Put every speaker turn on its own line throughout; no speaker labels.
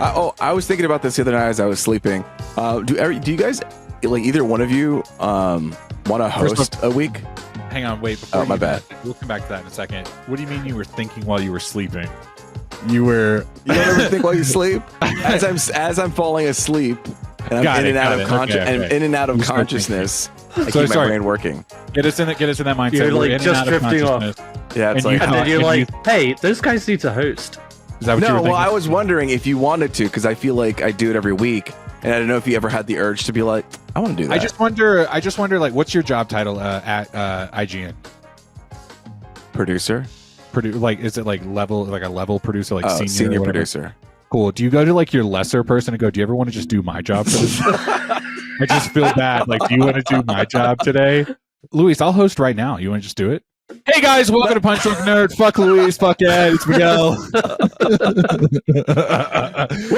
I was thinking about this the other night as I was sleeping. Do you guys, like, either one of you want to host a week?
Hang on, wait. Before
my bad.
We'll come back to that in a second. What do you mean you were thinking while you were sleeping?
You don't ever think while you sleep? As I'm falling asleep, and I'm in and out of consciousness. I keep my brain working.
Get us in that mindset.
You're like just drifting off.
Yeah, it's
and then you're like, hey, those guys need to host.
Is that what you were thinking?
Well, I was wondering if you wanted to, because I feel like I do it every week, and I don't know if you ever had the urge to be like, I want to do that.
I just wonder, like, what's your job title at IGN?
Producer.
Like, is it like a level producer, like
senior producer?
Cool. Do you go to like your lesser person and go, do you ever want to just do my job for this? I just feel bad. Like, do you want to do my job today? Luis, I'll host right now. You want to just do it? Hey guys, welcome to Punch Drunk Nerd. Fuck Luis, fuck Ed, it's Miguel.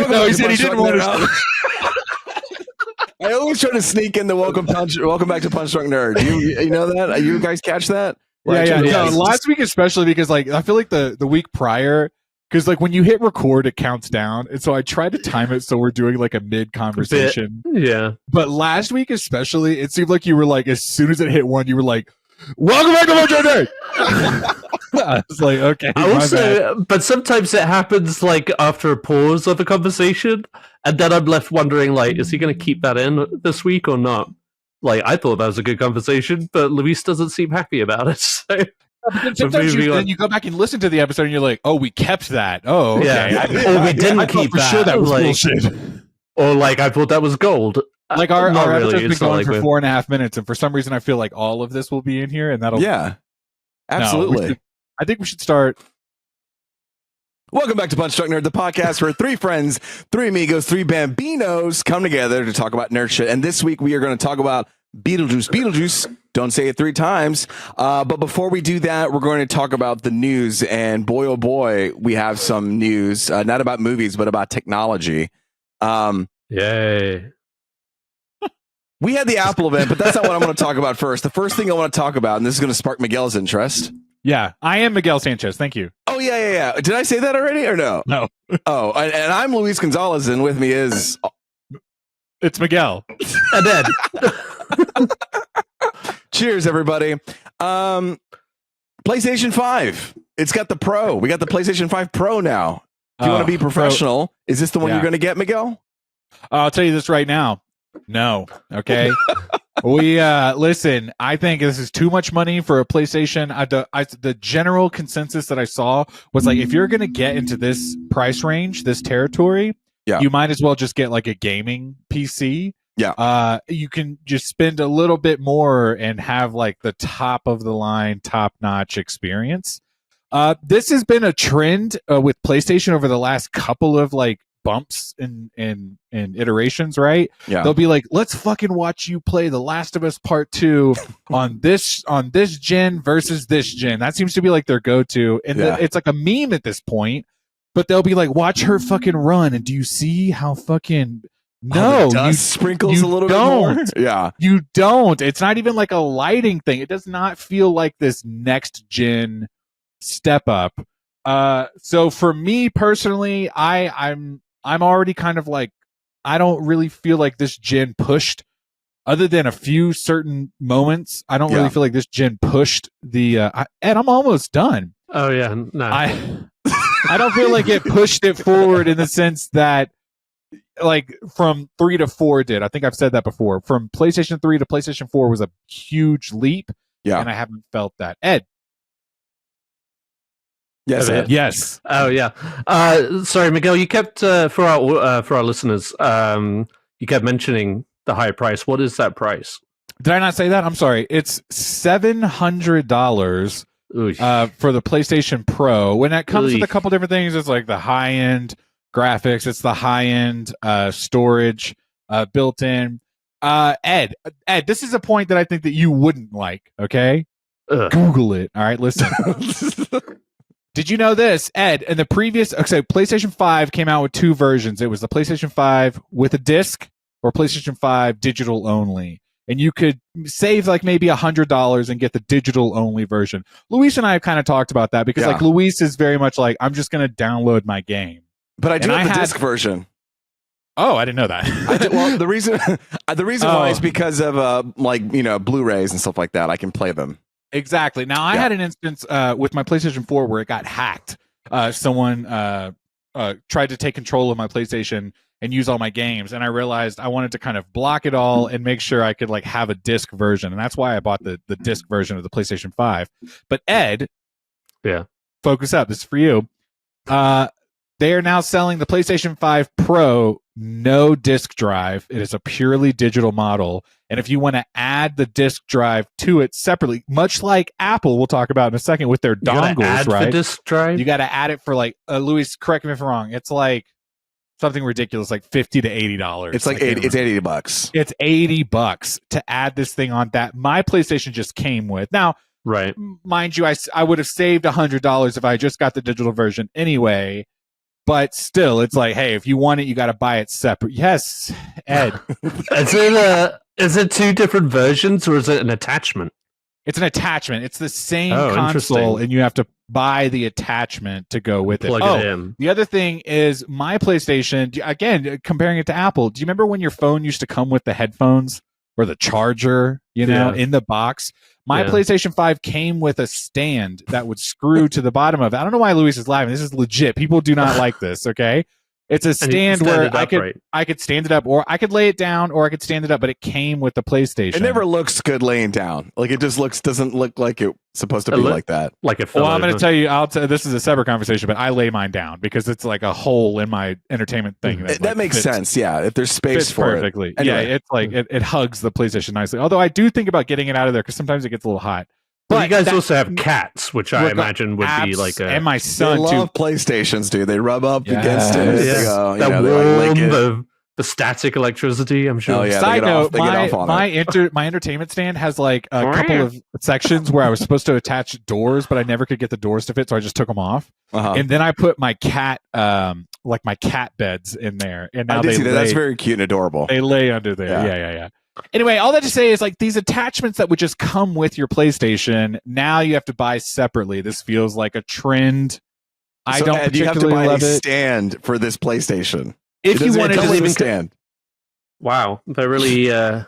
No, he said he didn't want to.
I always try to sneak in the welcome back to Punch Drunk Nerd. You know that? You guys catch that?
Yeah. No, last week especially, because like I feel like the week prior, because like when you hit record, it counts down, and so I tried to time it so we're doing like a mid conversation.
Yeah.
But last week especially, it seemed like you were like, as soon as it hit one, you were like, welcome back to Punch Drunk Nerd. I was like, okay.
But sometimes it happens like after a pause of a conversation, and then I'm left wondering, like, is he going to keep that in this week or not? Like, I thought that was a good conversation, but Luis doesn't seem happy about it. So
sometimes you go back and listen to the episode, and you're like, "Oh, we kept that. Oh, okay.
Yeah. Or we didn't keep that.
Sure, that was
like,
bullshit.
Or like, I thought that was gold.
Like our episode's been going for 4.5 minutes, and for some reason, I feel like all of this will be in here, and that'll
absolutely.
No, I think we should start.
Welcome back to Punch Drunk Nerd, the podcast where three friends, three amigos, three bambinos come together to talk about nerd shit. And this week we are going to talk about Beetlejuice. Don't say it 3 times. But before we do that, we're going to talk about the news. And boy, oh boy, we have some news, not about movies, but about technology.
Yay.
We had the Apple event, but that's not what I'm going to talk about first. The first thing I want to talk about, and this is going to spark Miguel's interest.
Yeah, I am Miguel Sanchez. Thank you.
Oh, yeah. Did I say that already or no?
No.
Oh, and I'm Luis Gonzalez, and with me is...
It's Miguel.
And Ed.
Cheers, everybody. PlayStation 5. It's got the Pro. We got the PlayStation 5 Pro now. Do you want to be professional? Is this the one you're going to get, Miguel?
I'll tell you this right now. No. Okay. Listen, I think this is too much money for a PlayStation. The general consensus that I saw was like, if you're going to get into this price range, this territory, you might as well just get like a gaming PC.
Yeah.
You can just spend a little bit more and have like the top of the line, top notch experience. This has been a trend with PlayStation over the last couple of like bumps and iterations, right?
Yeah.
They'll be like, let's fucking watch you play The Last of Us Part 2 on this gen versus this gen. That seems to be like their go-to. And it's like a meme at this point, but they'll be like, watch her fucking run. And do you see how fucking... No,
you sprinkles a little bit more. Yeah.
You don't. It's not even like a lighting thing. It does not feel like this next gen step up. So for me personally, I'm already kind of like, I don't really feel like this gen pushed, other than a few certain moments. I don't really feel like this gen pushed the, and I'm almost done.
Oh yeah. No.
I don't feel like it pushed it forward in the sense that like from 3 to 4 did. I think I've said that before. From PlayStation 3 to PlayStation 4 was a huge leap.
Yeah.
And I haven't felt that. Ed.
Yes. Ed.
Yes.
Oh yeah. Sorry, Miguel. You kept for our listeners. You kept mentioning the higher price. What is that price?
Did I not say that? I'm sorry. It's $700 for the PlayStation Pro. When it comes with a couple different things, it's like the high end graphics. It's the high end storage built in. Ed, this is a point that I think that you wouldn't like. Okay, Google it. All right, listen. Did you know this, Ed? In the previous, PlayStation 5 came out with 2 versions. It was the PlayStation 5 with a disc or PlayStation 5 digital only. And you could save like maybe $100 and get the digital only version. Luis and I have kind of talked about that because like Luis is very much like, I'm just going to download my game.
But I do have the disc version.
Oh, I didn't know that.
Well, the reason why is because of Blu-rays and stuff like that. I can play them.
Exactly. Now, I had an instance with my PlayStation 4 where it got hacked. Someone tried to take control of my PlayStation and use all my games, and I realized I wanted to kind of block it all and make sure I could like have a disc version, and that's why I bought the disc version of the PlayStation 5. But Ed, focus up. This is for you. They are now selling the PlayStation 5 Pro no disc drive. It is a purely digital model. And if you want to add the disc drive to it separately, much like Apple, we'll talk about in a second with their dongles, right?
The disc drive?
You got to add it for like, Luis, correct me if I'm wrong. It's like something ridiculous, like $50 to $80.
It's like $80. It's $80.
It's $80 to add this thing on that my PlayStation just came with. Now,
right,
mind you, I would have saved $100 if I just got the digital version anyway. But still, it's like, hey, if you want it, you got to buy it separate. Yes, Ed.
Is it two different versions or is it an attachment?
It's an attachment. It's the same console, and you have to buy the attachment to go with it.
Plug it in.
The other thing is my PlayStation, again, comparing it to Apple, do you remember when your phone used to come with the headphones or the charger, in the box? My PlayStation 5 came with a stand that would screw to the bottom of it. I don't know why Luis is laughing. This is legit. People do not like this, okay? It's a stand where I could stand it up, or I could lay it down, or I could stand it up, but it came with the PlayStation.
It never looks good laying down. Like it just doesn't look like it's supposed to be like that.
Like a
Well, I'm going to tell you, this is a separate conversation, but I lay mine down because it's like a hole in my entertainment thing.
That makes sense. Yeah, if there's space for
perfectly.
it. Anyway.
Yeah, it's like it hugs the PlayStation nicely. Although I do think about getting it out of there because sometimes it gets a little hot.
But you guys also have cats, which I imagine would be like
and my son
they love
too.
PlayStations, dude. They rub up against it.
They go,
that warm,
the static electricity. I'm sure.
Oh, yeah,
Side note: my entertainment stand has like a couple of sections where I was supposed to attach doors, but I never could get the doors to fit, so I just took them off. And then I put my cat, like my cat beds, in there, and now
that's very cute and adorable.
They lay under there. Yeah. Anyway, all that to say is like these attachments that would just come with your PlayStation, now you have to buy separately. This feels like a trend. I don't particularly
you have to buy
love
a
it.
stand for this PlayStation.
If you wanted to
even stand.
Wow, they're really
and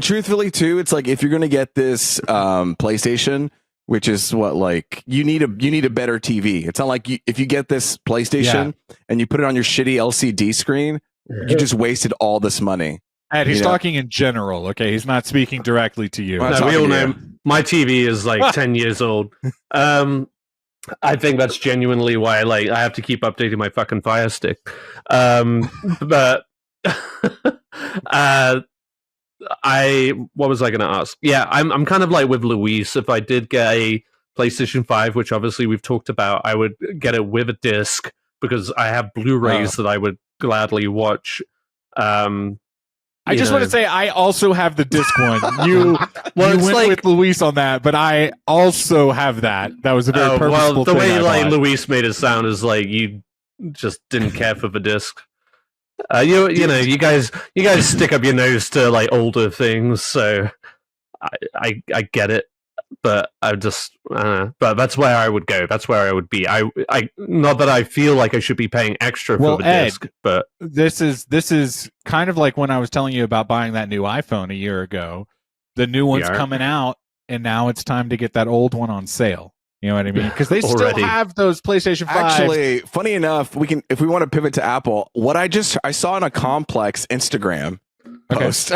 truthfully too, it's like if you're going to get this PlayStation, which is what like you need a better TV. It's not like if you get this PlayStation and you put it on your shitty LCD screen, you just wasted all this money.
And he's talking in general, okay? He's not speaking directly to you.
No, we all know my TV is like 10 years old. I think that's genuinely why I have to keep updating my fucking Fire Stick. But what was I going to ask? Yeah, I'm kind of like with Luis. If I did get a PlayStation 5, which obviously we've talked about, I would get it with a disc because I have Blu-rays that I would gladly watch.
I just want to say I also have the disc one. You went with Luis on that, but I also have that. That was a very purposeful
thing.
The way
Luis made it sound is like you just didn't care for the disc. You guys stick up your nose to like older things, so I get it. But but that's where I would go. That's where I would be. I not that I feel like I should be paying extra for the disc, but
this is kind of like when I was telling you about buying that new iPhone a year ago. The new one's coming out, and now it's time to get that old one on sale. You know what I mean? Because they still have those PlayStation 5s.
Actually, funny enough, if we want to pivot to Apple, what I saw on a Complex Instagram post,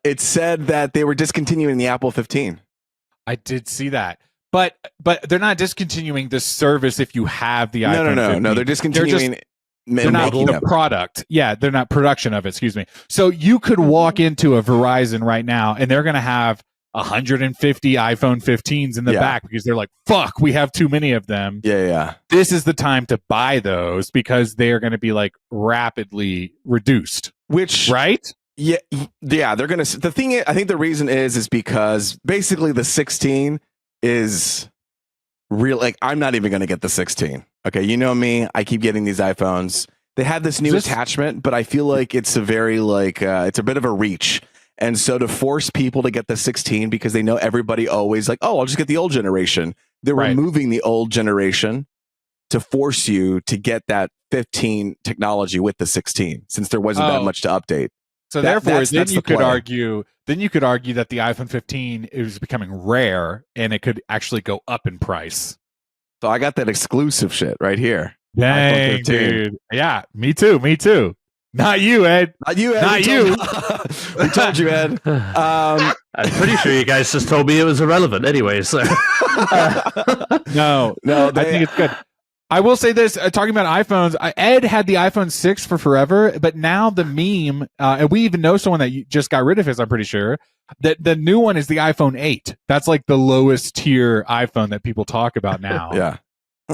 it said that they were discontinuing the Apple 15.
I did see that, but they're not discontinuing the service if you have the iPhone.
No, they're discontinuing.
They're not the product. Yeah, they're not production of it. Excuse me. So you could walk into a Verizon right now, and they're going to have 150 iPhone 15s in the back because they're like, "Fuck, we have too many of them."
Yeah.
This is the time to buy those because they are going to be like rapidly reduced. Right?
Yeah, they're gonna. The thing is, I think the reason is because basically the 16 is real. Like, I'm not even gonna get the 16. Okay, you know me. I keep getting these iPhones. They have this new attachment, but I feel like it's a very it's a bit of a reach. And so to force people to get the 16 because they know everybody always like, oh, I'll just get the old generation. They're removing the old generation to force you to get that 15 technology with the 16, since there wasn't that much to update.
So therefore, then you could argue that the iPhone 15 is becoming rare and it could actually go up in price.
So I got that exclusive shit right here.
Dang, dude. Yeah, me too. Not you, Ed.
Not you, Ed.
Not you.
We told you, Ed.
I'm pretty sure you guys just told me it was irrelevant anyway. So
no, I think it's good. I will say this, talking about iPhones, Ed had the iPhone 6 for forever, but now the meme, and we even know someone that just got rid of his, I'm pretty sure, that the new one is the iPhone 8. That's like the lowest tier iPhone that people talk about now.
Yeah.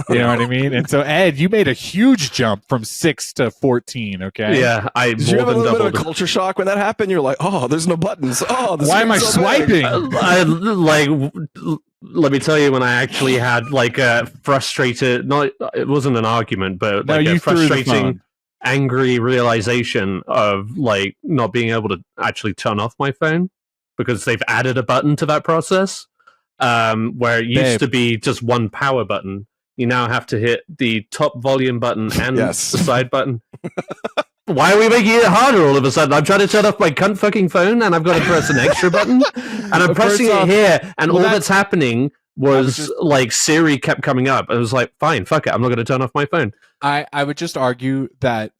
You know what I mean? And so, Ed, you made a huge jump from 6 to 14, okay?
Yeah,
Did you have a little bit of a culture shock when that happened? You're like, oh, there's no buttons. Oh,
why am I swiping?
Let me tell you, when I actually had like a frustrated, it wasn't an argument, but like a frustrating, angry realization of like not being able to actually turn off my phone because they've added a button to that process, where it used to be just one power button. You now have to hit the top volume button and the side button. Why are we making it harder all of a sudden? I'm trying to turn off my cunt fucking phone and I've got to press an extra button. And I'm pressing it here. And all that's happening was like Siri kept coming up. I was like, fine, fuck it. I'm not going to turn off my phone.
I would just argue that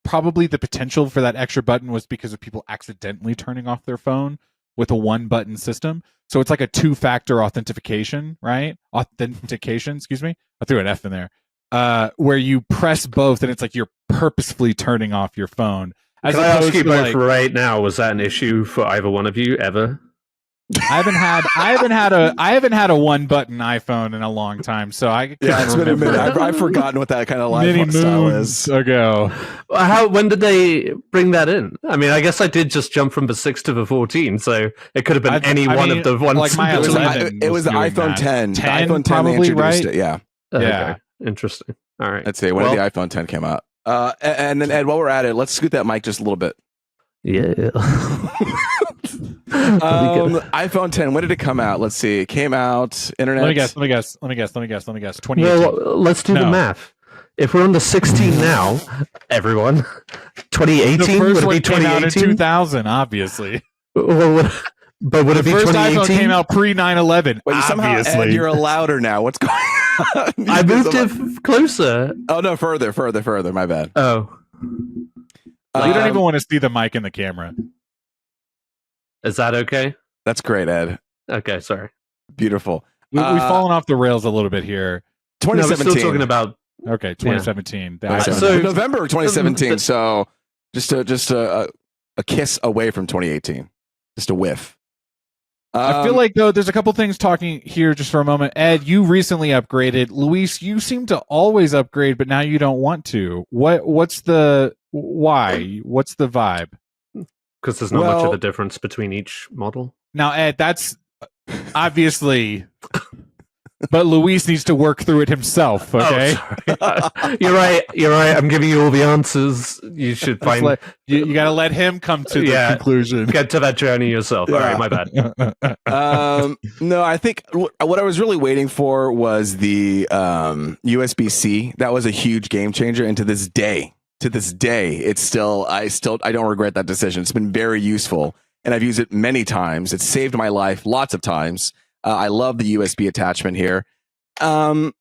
probably the potential for that extra button was because of people accidentally turning off their phone with a one button system. So it's like a two-factor authentication, right? Authentication, excuse me. I threw an F in there. Where you press both and it's like you're purposefully turning off your phone.
Can I ask you both right now, was that an issue for either one of you ever?
I haven't had a one button iPhone in a long time, so
it's been a minute. I've forgotten what that kind of lifestyle is.
Ago.
When did they bring that in? I mean, I guess I did just jump from the 6 to the 14, so it could have been one of the ones.
Like
it was the iPhone 10. The iPhone 10
probably,
introduced
right?
it. Yeah.
Okay. Interesting. All right.
Let's see. When did the iPhone 10 came out? And then Ed, while we're at it, let's scoot that mic just a little bit.
Yeah.
iPhone 10. When did it come out? Let's see. It came out. Internet.
Let me guess. 2018.
Well, let's do the math. If we're on the 16 now, everyone, 2018
the first
would it be 2018?
Came out in 2000, obviously.
Well, but would it be 2018?
The first iPhone came out pre 9/11.
Wait, somehow, Ed, you're louder now. What's going on?
I moved it closer.
Oh no, further. My bad.
Oh.
You don't even want to see the mic in the camera.
Is that okay?
That's great, Ed.
Okay, sorry.
Beautiful.
We've fallen off the rails a little bit here.
2017.
No, we're still talking about
2017.
Yeah.
So November of 2017. So just a kiss away from 2018. Just a whiff.
I feel like though there's a couple things talking here just for a moment. Ed, you recently upgraded. Luis, you seem to always upgrade, but now you don't want to. What's the why? What's the vibe?
Because there's not much of a difference between each model.
Now, Ed, that's obviously, but Luis needs to work through it himself. Okay,
You're right. I'm giving you all the answers. You should find.
You got to let him come to the conclusion.
Get to that journey yourself. All right, my bad.
No, I think what I was really waiting for was the USB-C. That was a huge game changer, and to this day, it's still I don't regret that decision. It's been very useful, and I've used it many times. It's saved my life lots of times. I love the USB attachment here. So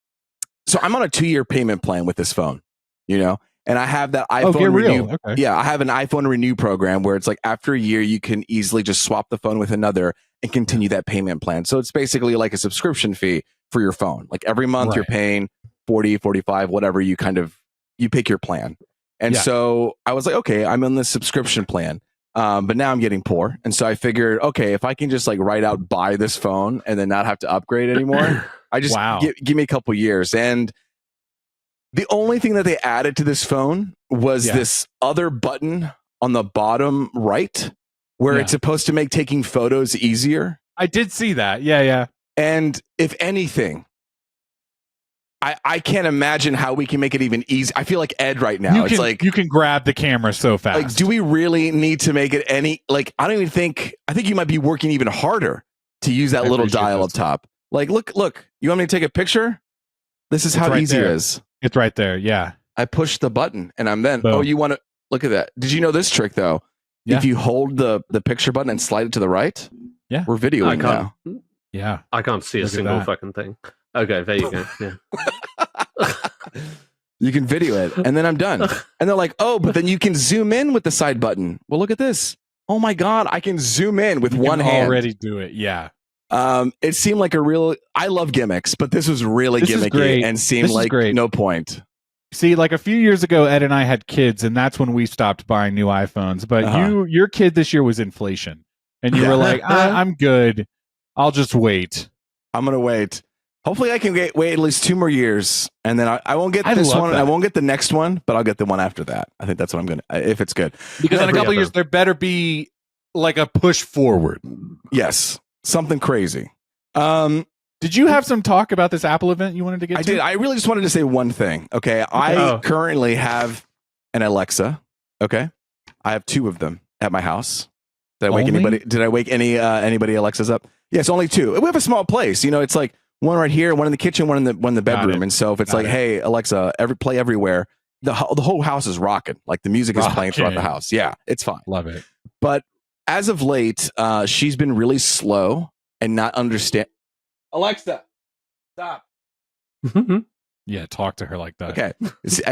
I'm on a 2-year payment plan with this phone, and I have that iPhone Renew. Okay. Yeah, I have an iPhone Renew program where it's like after a year, you can easily just swap the phone with another and continue that payment plan. So it's basically like a subscription fee for your phone. Like every month you're paying 40, 45, whatever you pick your plan. And so I was like, okay, I'm on this subscription plan. But now I'm getting poor. And so I figured, okay, if I can just like write out, buy this phone and then not have to upgrade anymore, I just give me a couple years. And the only thing that they added to this phone was this other button on the bottom right where it's supposed to make taking photos easier.
I did see that. Yeah.
And if anything, I can't imagine how we can make it even easy. I feel like Ed right now. It's like
you can grab the camera so fast.
Like, do we really need to make it any? Like, I don't even think. I think you might be working even harder to use that little dial up top. Like, look. You want me to take a picture? This is how
right
easy
there.
it is.
It's right there. Yeah.
I push the button and I'm then.
Boom.
Oh, you want to look at that? Did you know this trick though?
Yeah.
If you hold the picture button and slide it to the right,
Yeah.
we're videoing now.
Yeah.
I can't see a
Look at
single
that.
fucking thing. Okay, there you go. Yeah.
You can video it, and then I'm done. And they're like, "Oh, but then you can zoom in with the side button." Well, look at this. Oh my god, I can zoom in with
You
one
can
hand.
already do it. Yeah.
It seemed like a real. I love gimmicks, but this was really
This is
gimmicky
great.
and seemed
This is
like
great.
no point.
See, like a few years ago, Ed and I had kids, and that's when we stopped buying new iPhones. But your kid this year was inflation, and you were like, "I'm good. I'll just wait."
I'm gonna wait. Hopefully, I can wait at least 2 more years, and then I won't get this one.
that.
I won't get the next one, but I'll get the one after that. I think that's what I'm gonna. If it's good,
Because in a
Yeah,
couple of years, there better be like a push forward.
yes, something crazy.
Did you have some talk about this Apple event you wanted to get
I
to?
did. I really just wanted to say one thing. Okay. I
Oh.
currently have an Alexa. Okay. I have 2 of them at my house. Did I wake
Only?
anybody? Did I wake anybody Alexas up? Yes, only 2. We have a small place. You know, it's like one right here, one in the kitchen, one in the bedroom. And so if it's
Got
like,
it.
hey, Alexa, play everywhere, the whole house is rocking. Like the music is playing throughout the
Rocking.
house. Yeah, it's fine.
Love it.
But as of late, she's been really slow and not understand. Alexa, stop.
Yeah, talk to her like that.
Okay.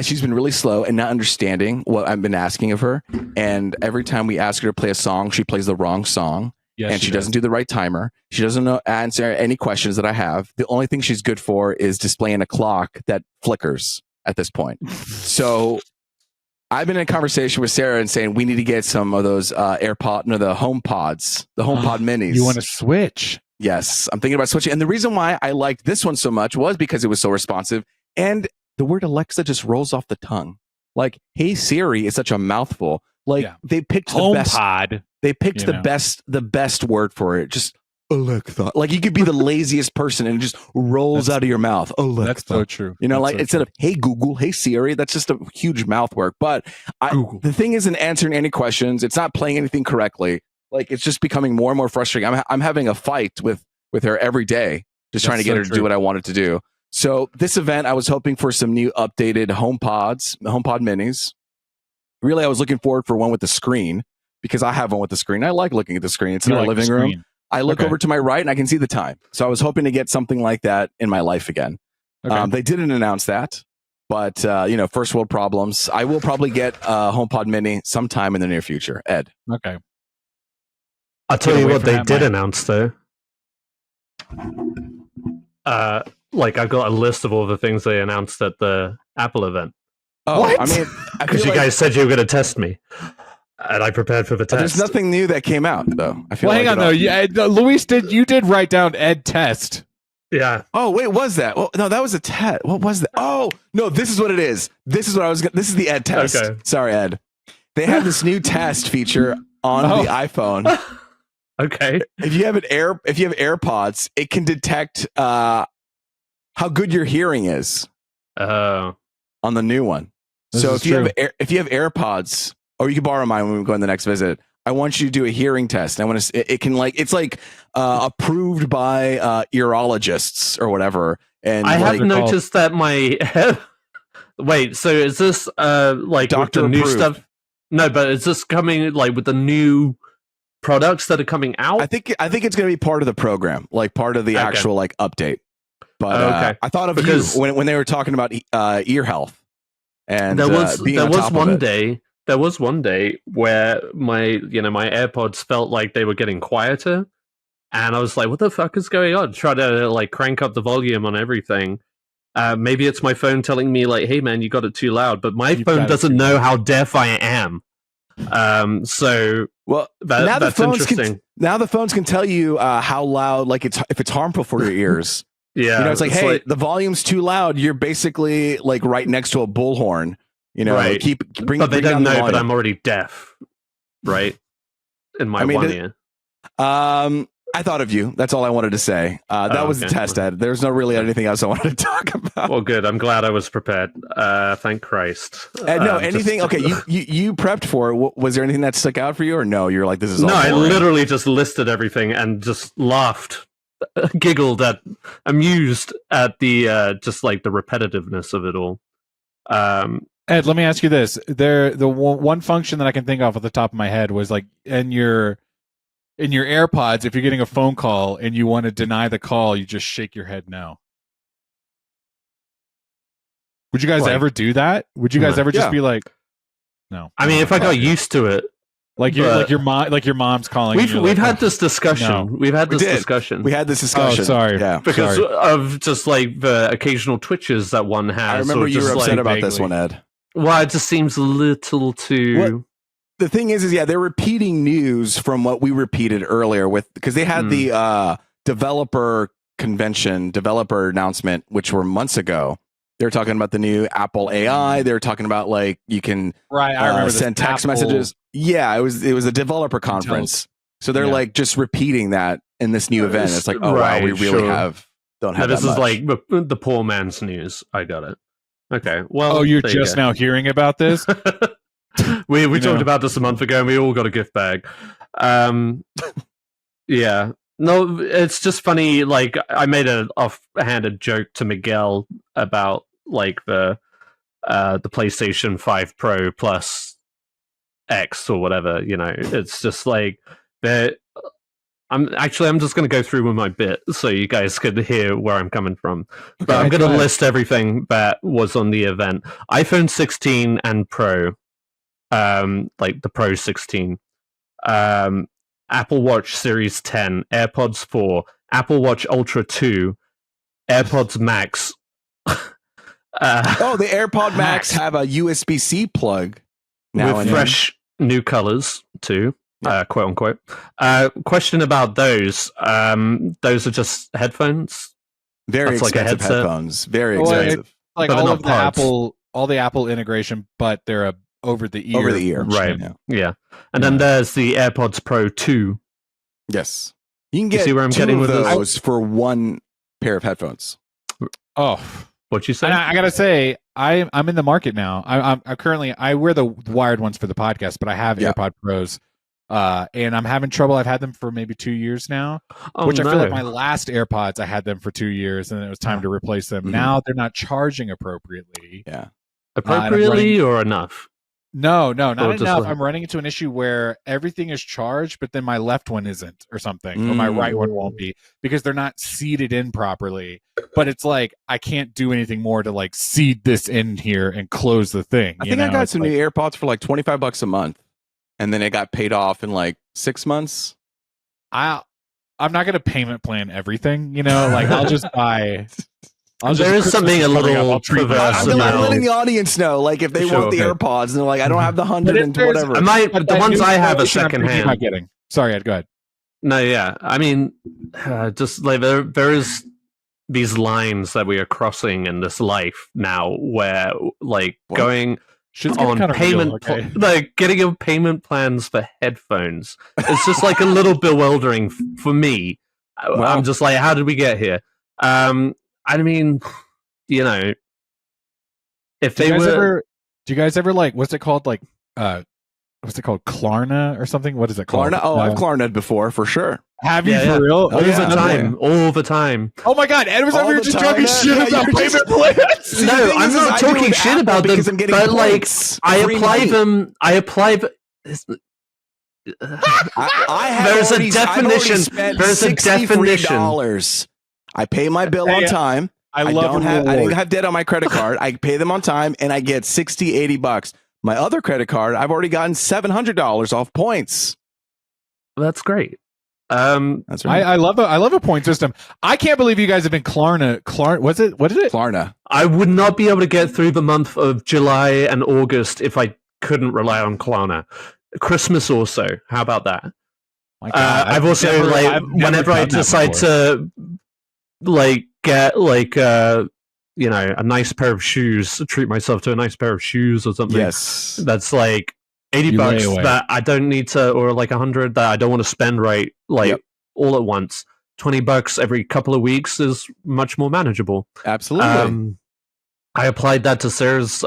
She's been really slow and not understanding what I've been asking of her. And every time we ask her to play a song, she plays the wrong song.
Yes,
And she doesn't do the right timer. She doesn't answer any questions that I have. The only thing she's good for is displaying a clock that flickers at this point. So I've been in conversation with Sarah and saying we need to get some of those the HomePods, the HomePod minis.
You want to switch?
Yes, I'm thinking about switching. And the reason why I liked this one so much was because it was so responsive. And the word Alexa just rolls off the tongue. Like, hey Siri is such a mouthful. Like they picked the best.
HomePod.
They picked
You
the
know.
best word for it. Just Alexa. Like you could be the laziest person and it just rolls out of your mouth. Alexa.
That's so true.
You know,
That's
like
so
instead
true.
of hey Google, hey Siri, that's just a huge mouth work. But the thing isn't answering any questions. It's not playing anything correctly. Like it's just becoming more and more frustrating. I'm having a fight with her every day, just trying to get her to do what I wanted to do. So this event, I was hoping for some new updated HomePod minis. Really, I was looking forward for one with the screen because I have one with the screen. I like looking at the screen. It's in
You
our
like the
living room.
screen.
I look
Okay.
over to my right and I can see the time. So I was hoping to get something like that in my life again.
Okay.
They didn't announce that, but first world problems. I will probably get a HomePod mini sometime in the near future. Ed.
Okay.
I'll tell
Get
you
away
what
from
they
that
did
mic.
announce though. Like I've got a list of all the things they announced at the Apple event.
Oh,
What?
I mean, I
Because
feel
you
like
guys said you were going to test me, and I prepared for the test.
there's nothing new that came out though. I feel
Well,
like
hang on
it all-
though. Yeah, Luis did write down Ed test.
Yeah,
Oh wait, was that? Well, no, that was a test. What was that? Oh no, this is what it is. This is what I was. This is the Ed test.
Okay.
Sorry, Ed. They have this new test feature on
Oh.
the iPhone.
okay.
If you have AirPods, it can detect how good your hearing is
Oh,
on the new one.
This
So
is
if you have AirPods, or you can borrow mine when we go on the next visit. I want you to do a hearing test. I want to. It can it's like approved by urologists or whatever. And
I have
like,
noticed that my wait. So is this like
Doctor
with the new
approved.
stuff? No, but is this coming like with the new products that are coming out?
I think it's going to be part of the program, like part of the
Okay.
actual like update. But
Okay.
I thought of
Because-
you when they were talking about ear health. And
there was
being
there
on
was
top of
one
it.
day there was one day where my my AirPods felt like they were getting quieter, and I was like, "What the fuck is going on?" Try to like crank up the volume on everything. Maybe it's my phone telling me like, "Hey man, you got it too loud," but my
You've got
phone
it
doesn't
too
know
loud.
how deaf I am. So
Well,
that's interesting.
Now the phones can tell you how loud, like if it's harmful for your ears.
Yeah,
It's like, hey, the volume's too loud. You're basically like right next to a bullhorn.
Right.
Bring.
but they
bring down
don't
the
know that
volume.
I'm already deaf, right? In my
I mean,
one
it-
ear.
I thought of you. That's all I wanted to say. That
Oh,
was the
okay.
test, Ed. There's no really anything else I wanted to talk about.
Well, good. I'm glad I was prepared. Thank Christ.
No,
Just-
anything? Okay, you prepped for it. Was there anything that stuck out for you, or no? You're like, this is all
No, I
boring.
literally just listed everything and just laughed amused at the just like the repetitiveness of it all.
Ed, let me ask you this: the one function that I can think of off the top of my head was like in your AirPods, if you're getting a phone call and you want to deny the call, you just shake your head no. Would you guys ever do that? Would you guys ever just be like, no?
I mean, if I got used to it,
like your mom's calling.
We've had this discussion.
No.
We've had this discussion.
We had this discussion.
Oh, sorry.
Yeah,
because of just like the occasional twitches that one has.
I remember you were upset about this one, Ed.
Well, it just seems a little too.
The thing is they're repeating news from what we repeated earlier because they had the developer announcement, which were months ago. They were talking about the new Apple AI. They were talking about like you can
I remember
send text messages. Yeah, it was a developer conference. So they're like just repeating that in this new event. It's like, oh wow, we really don't have that
this
much.
Is like the poor man's news. I got it. Okay. Well,
you're just now hearing about this?
we talked about this a month ago and we all got a gift bag. Yeah. No, it's just funny. Like I made an offhanded joke to Miguel about like the PlayStation 5 Pro plus X or whatever. You know, it's just like I'm just going to go through with my bit so you guys could hear where I'm coming from. But I'm going to list everything that was on the event: iPhone 16 and Pro, like the Pro 16. Apple Watch Series 10, AirPods 4, Apple Watch Ultra 2, AirPods Max.
The AirPod Max have a USB-C plug now
with fresh new colors too, quote unquote. Question about those. Those are just headphones.
Very expensive headphones. Very expensive.
Like all of the Apple integration, but they're a over the ear,
right? Yeah. And then there's the AirPods Pro 2.
Yes, you can get
see where I'm getting with
those for one pair of headphones.
Oh,
what'd you say?
And I gotta say, I'm in the market now. I'm currently I wear the wired ones for the podcast, but I have AirPod Pros, and I'm having trouble. I've had them for maybe 2 years now, which I feel like my last AirPods I had them for 2 years, and it was time to replace them. Now they're not charging appropriately.
Yeah,
appropriately or enough.
No, not enough. I'm running into an issue where everything is charged, but then my left one isn't, or something, or my right one won't be, because they're not seated in properly. But it's like I can't do anything more to like seed this in here and close the thing.
I think I got some new AirPods for like $25 a month, and then it got paid off in like 6 months.
I'm not going to payment plan everything, like I'll just buy.
There is something a little perverse.
I'm letting the audience know, like if they want the AirPods, and they're like, I don't have the 100 and whatever.
The ones I have are secondhand.
I'm getting. Sorry, Ed, go ahead.
No, yeah. I mean, just like there is these lines that we are crossing in this life now, where like going on payment, like getting your payment plans for headphones. It's just like a little bewildering for me. Wow. I'm just like, how did we get here? I mean, if they were,
do you guys ever like, what's it called? Like, what's it called? Klarna or something? What is it called?
Klarna? Oh, I've Klarna'd before, for sure.
Have you for real?
All the time.
Oh my God, Ed was over here just talking shit about payment plans.
No, I'm not talking shit about them, but like, I apply them. There's a definition. There's a definition.
I pay my bill on time. I didn't have debt on my credit card. I pay them on time and I get $60-$80. My other credit card, I've already gotten $700 off points.
That's great.
That's right.
I love a point system. I can't believe you guys have been Klarna. What is it?
Klarna.
I would not be able to get through the month of July and August if I couldn't rely on Klarna. Christmas also. How about that? I've also whenever I decide to like get like a nice pair of shoes, treat myself to a nice pair of shoes or something.
Yes,
that's like $80 that I don't need to, or like 100 that I don't want to spend all at once. $20 every couple of weeks is much more manageable.
Absolutely.
I applied that to Sarah's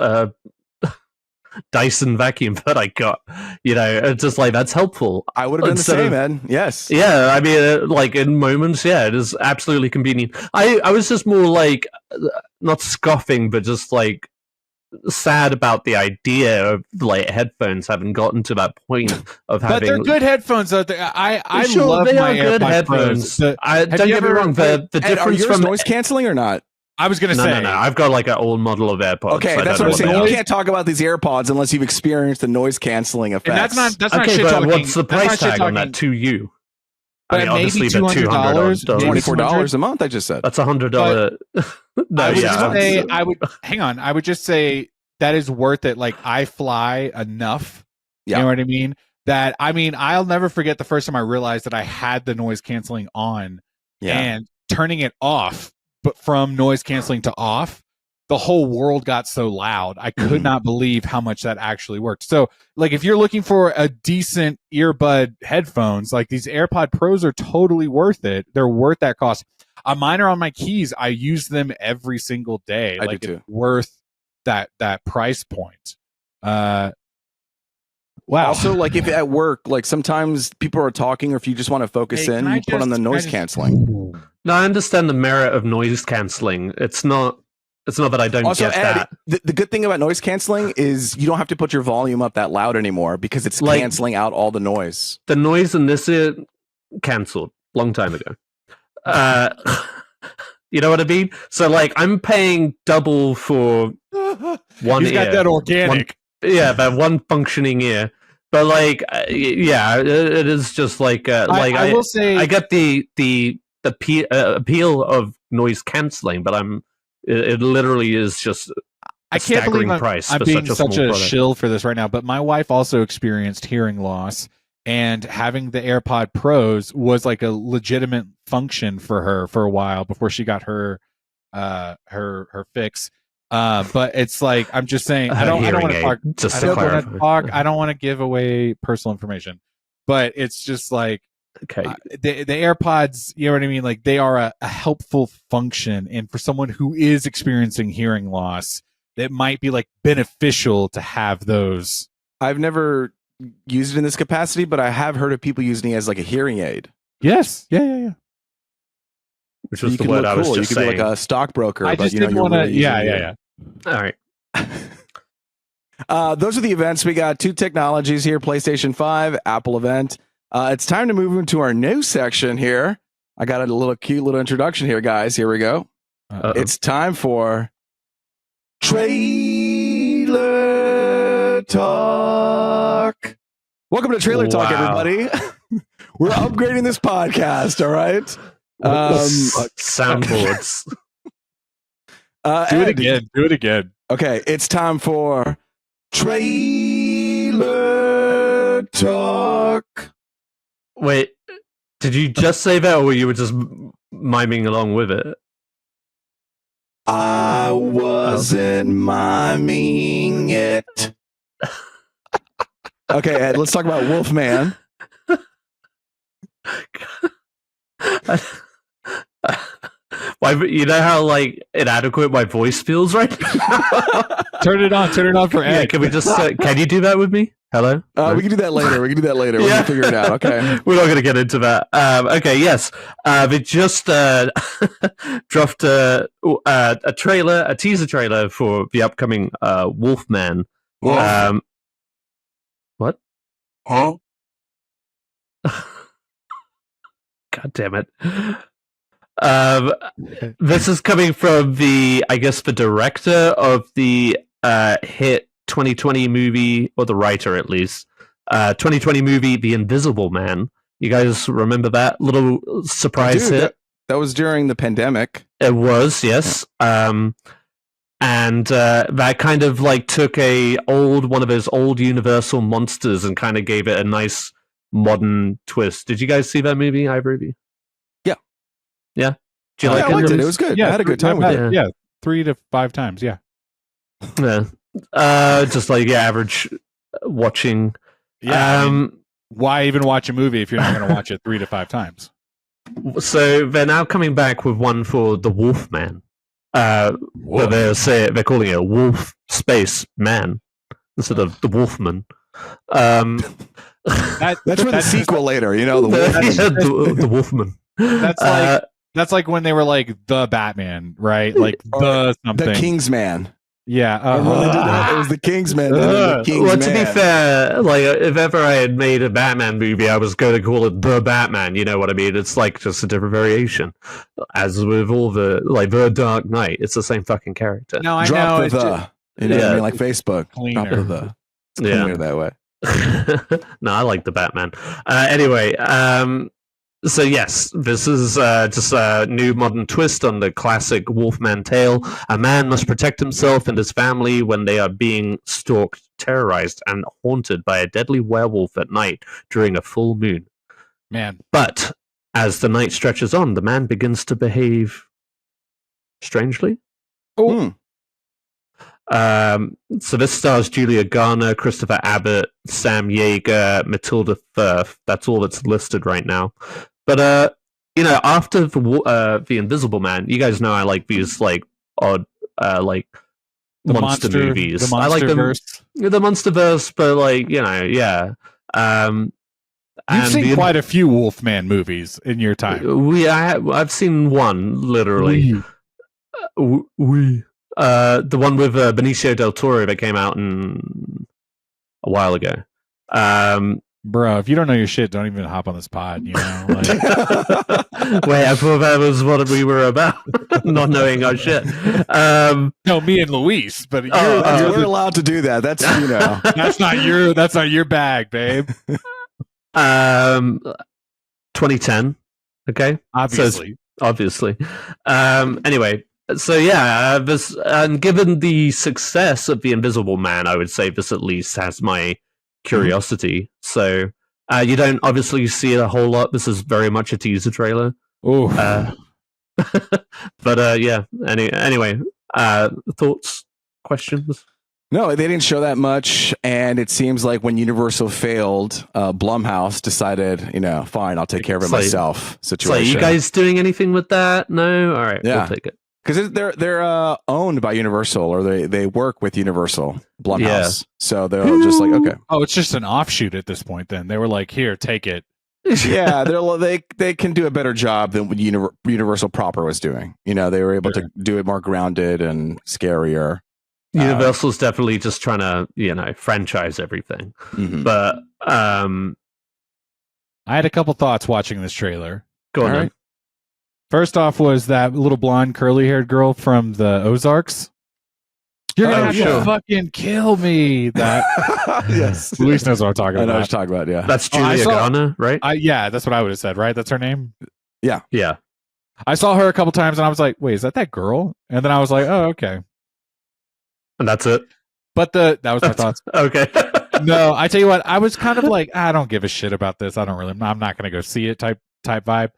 Dyson vacuum that I got. It's just like that's helpful.
I would have done the same, man. Yes.
Yeah, I mean, like in moments, yeah, it is absolutely convenient. I was just more like not scoffing, but just like sad about the idea of like headphones having gotten to that point of having.
But they're good headphones. Though. I
sure,
love
they
my
are good
AirPods
headphones.
Pros.
Don't get me wrong. The
Ed, are
difference
yours
from
noise canceling or not?
I was gonna
no,
say
no. I've got like an old model of AirPods.
Okay, that's what I'm saying. You can't talk about these AirPods unless you've experienced the noise canceling effects.
And that's not
Okay,
shit
but
talking.
what's the
That's not
price
shit
tag on
talking.
that to you?
But
I mean,
maybe
obviously the
$200,
$200.
$24 a month. I just said.
That's $100. No,
I would
yeah,
just say I would hang on. I would just say that is worth it. Like I fly enough.
Yeah.
You know what I mean? That I mean, I'll never forget the first time I realized that I had the noise canceling on and turning it off, but from noise canceling to off, the whole world got so loud. I could not believe how much that actually worked. So, like, if you're looking for a decent earbud headphones, like these AirPod Pros are totally worth it. They're worth that cost. Mine are on my keys. I use them every single day.
I
like,
do too.
it's worth that price point. Wow.
Also, like if at work, like sometimes people are talking, or if you just want to focus in, you put on the noise canceling.
No, I understand the merit of noise canceling. It's not that I don't
Also,
get
Ed,
that.
the good thing about noise canceling is you don't have to put your volume up that loud anymore because it's
Like-
canceling out all the noise.
The noise in this ear cancelled long time ago. You know what I mean? So like I'm paying double for one
He's
ear.
got that organic.
But one functioning ear. But like, yeah, it is just like
I will say
I get the appeal of noise canceling, but it literally is just
I can't believe
price
I'm
for
being
such a
such
small
a
product.
shill for this right now, but my wife also experienced hearing loss, and having the AirPod Pros was like a legitimate function for her for a while before she got her fix. But it's like I'm just saying I don't want to talk.
Just
I
to
don't want to
clarify.
talk. I don't want to give away personal information, but it's just like
Okay.
the AirPods, you know what I mean? Like they are a helpful function, and for someone who is experiencing hearing loss, it might be like beneficial to have those.
I've never used it in this capacity, but I have heard of people using it as like a hearing aid.
Yes, yeah.
Which
So
was
you
the
can
word
look
I was
cool. You
just
could
saying.
be like a stockbroker.
I
but
just
you know,
didn't
you're
want to.
really using
Yeah.
All right.
Those are the events. We got two technologies here: PlayStation 5, Apple event. It's time to move into our news section here. I got a cute little introduction here, guys. Here we go. It's time for Trailer Talk. Welcome to Trailer Talk,
Wow.
everybody. We're upgrading this podcast, all right?
Soundboards.
Do it
Ed,
again. Do it again.
Okay, it's time for Trailer Talk.
Wait, did you just say that, or you were just miming along with it?
I wasn't miming it. Okay, Ed, let's talk about Wolfman.
Why? You know how like inadequate my voice feels right now?
Turn it on for Ed.
Yeah, can we just? Can you do that with me? Hello.
We can do that later. We can do that later. We'll figure it out. Okay.
We're not going to get into that. Okay, yes. They just dropped a teaser trailer for the upcoming Wolfman.
Wolf.
What?
Huh?
God damn it. This is coming from the director of the hit 2020 movie, or the writer at least, 2020 movie The Invisible Man. You guys remember that little surprise
Dude,
hit?
that was during the pandemic.
It was, yes. And that kind of like took one of those old Universal monsters and kind of gave it a nice modern twist. Did you guys see that movie, either of you?
Yeah.
Yeah? Do you
I
like
liked it.
it?
It was good.
Yeah,
I had a good time with it.
Yeah.
Yeah, 3 to 5 times. Yeah.
Yeah. Just like average watching.
Yeah. I mean, why even watch a movie if you're not going to watch it 3 to 5 times?
So they're now coming back with one for the Wolfman. But they're calling it Wolf Space Man. instead of the Wolfman. Um,
That's for the sequel later, you know,
the Wolfman.
That's like when they were like the Batman, right? Like the something.
The Kingsman.
Yeah.
And when they did that, it was the Kingsman. The
Well, to be fair, like if ever I had made a Batman movie, I was going to call it the Batman. You know what I mean? It's like just a different variation. As with all the the Dark Knight, it's the same fucking character.
No, I
Drop
know.
the you know what I mean? Like Facebook. Drop the cleaner that way.
No, I like the Batman. Anyway, so yes, this is just a new modern twist on the classic Wolfman tale. A man must protect himself and his family when they are being stalked, terrorized, and haunted by a deadly werewolf at night during a full moon.
Man.
But as the night stretches on, the man begins to behave strangely.
Oh.
So this stars Julia Garner, Christopher Abbott, Sam Yeager, Matilda Firth. That's all that's listed right now. But you know, after the Invisible Man, you guys know I like these like odd like
the
monster movies.
The
I like them, the Monsterverse, but like you know, yeah.
You've seen quite a few Wolfman movies in your time.
I've seen one literally. The one with Benicio del Toro that came out a while ago.
Bro, if you don't know your shit, don't even hop on this pod, you know? Like...
Wait, I thought that was what we were about, not knowing our shit.
No, me and Luis, but
we're allowed to do that. That's, you know.
that's not your bag, babe.
2010, okay?
Obviously.
Anyway, so yeah, and given the success of The Invisible Man, I would say this at least has my curiosity. So you don't obviously see it a whole lot. This is very much a teaser trailer.
Oh,
but yeah. Anyway, thoughts, questions?
No, they didn't show that much, and it seems like when Universal failed, Blumhouse decided, you know, fine, I'll take care of it myself. Situation.
So you guys doing anything with that? No, all right,
yeah.
We'll take it.
Because they're owned by Universal, or they work with Universal Blumhouse,
Yeah.
So they're just like, okay.
Oh, it's just an offshoot at this point. Then they were like, here, take it.
Yeah, they can do a better job than what Universal proper was doing. You know, they were able to do it more grounded and scarier.
Universal's definitely just trying to, you know, franchise everything.
Mm-hmm.
But
I had a couple thoughts watching this trailer.
Go on. Right.
First off was that little blonde curly-haired girl from the Ozarks. You're gonna have to fucking kill me. That
yes,
Luis knows what I'm talking about.
I know what you're talking about. Yeah,
that's Julia Garner, right?
Yeah, that's what I would have said. Right, that's her name.
Yeah.
I saw her a couple times, and I was like, "Wait, is that girl?" And then I was like, "Oh, okay."
And that's it.
But that was my thoughts.
Okay.
No, I tell you what, I was kind of like, I don't give a shit about this. I'm not gonna go see it type vibe.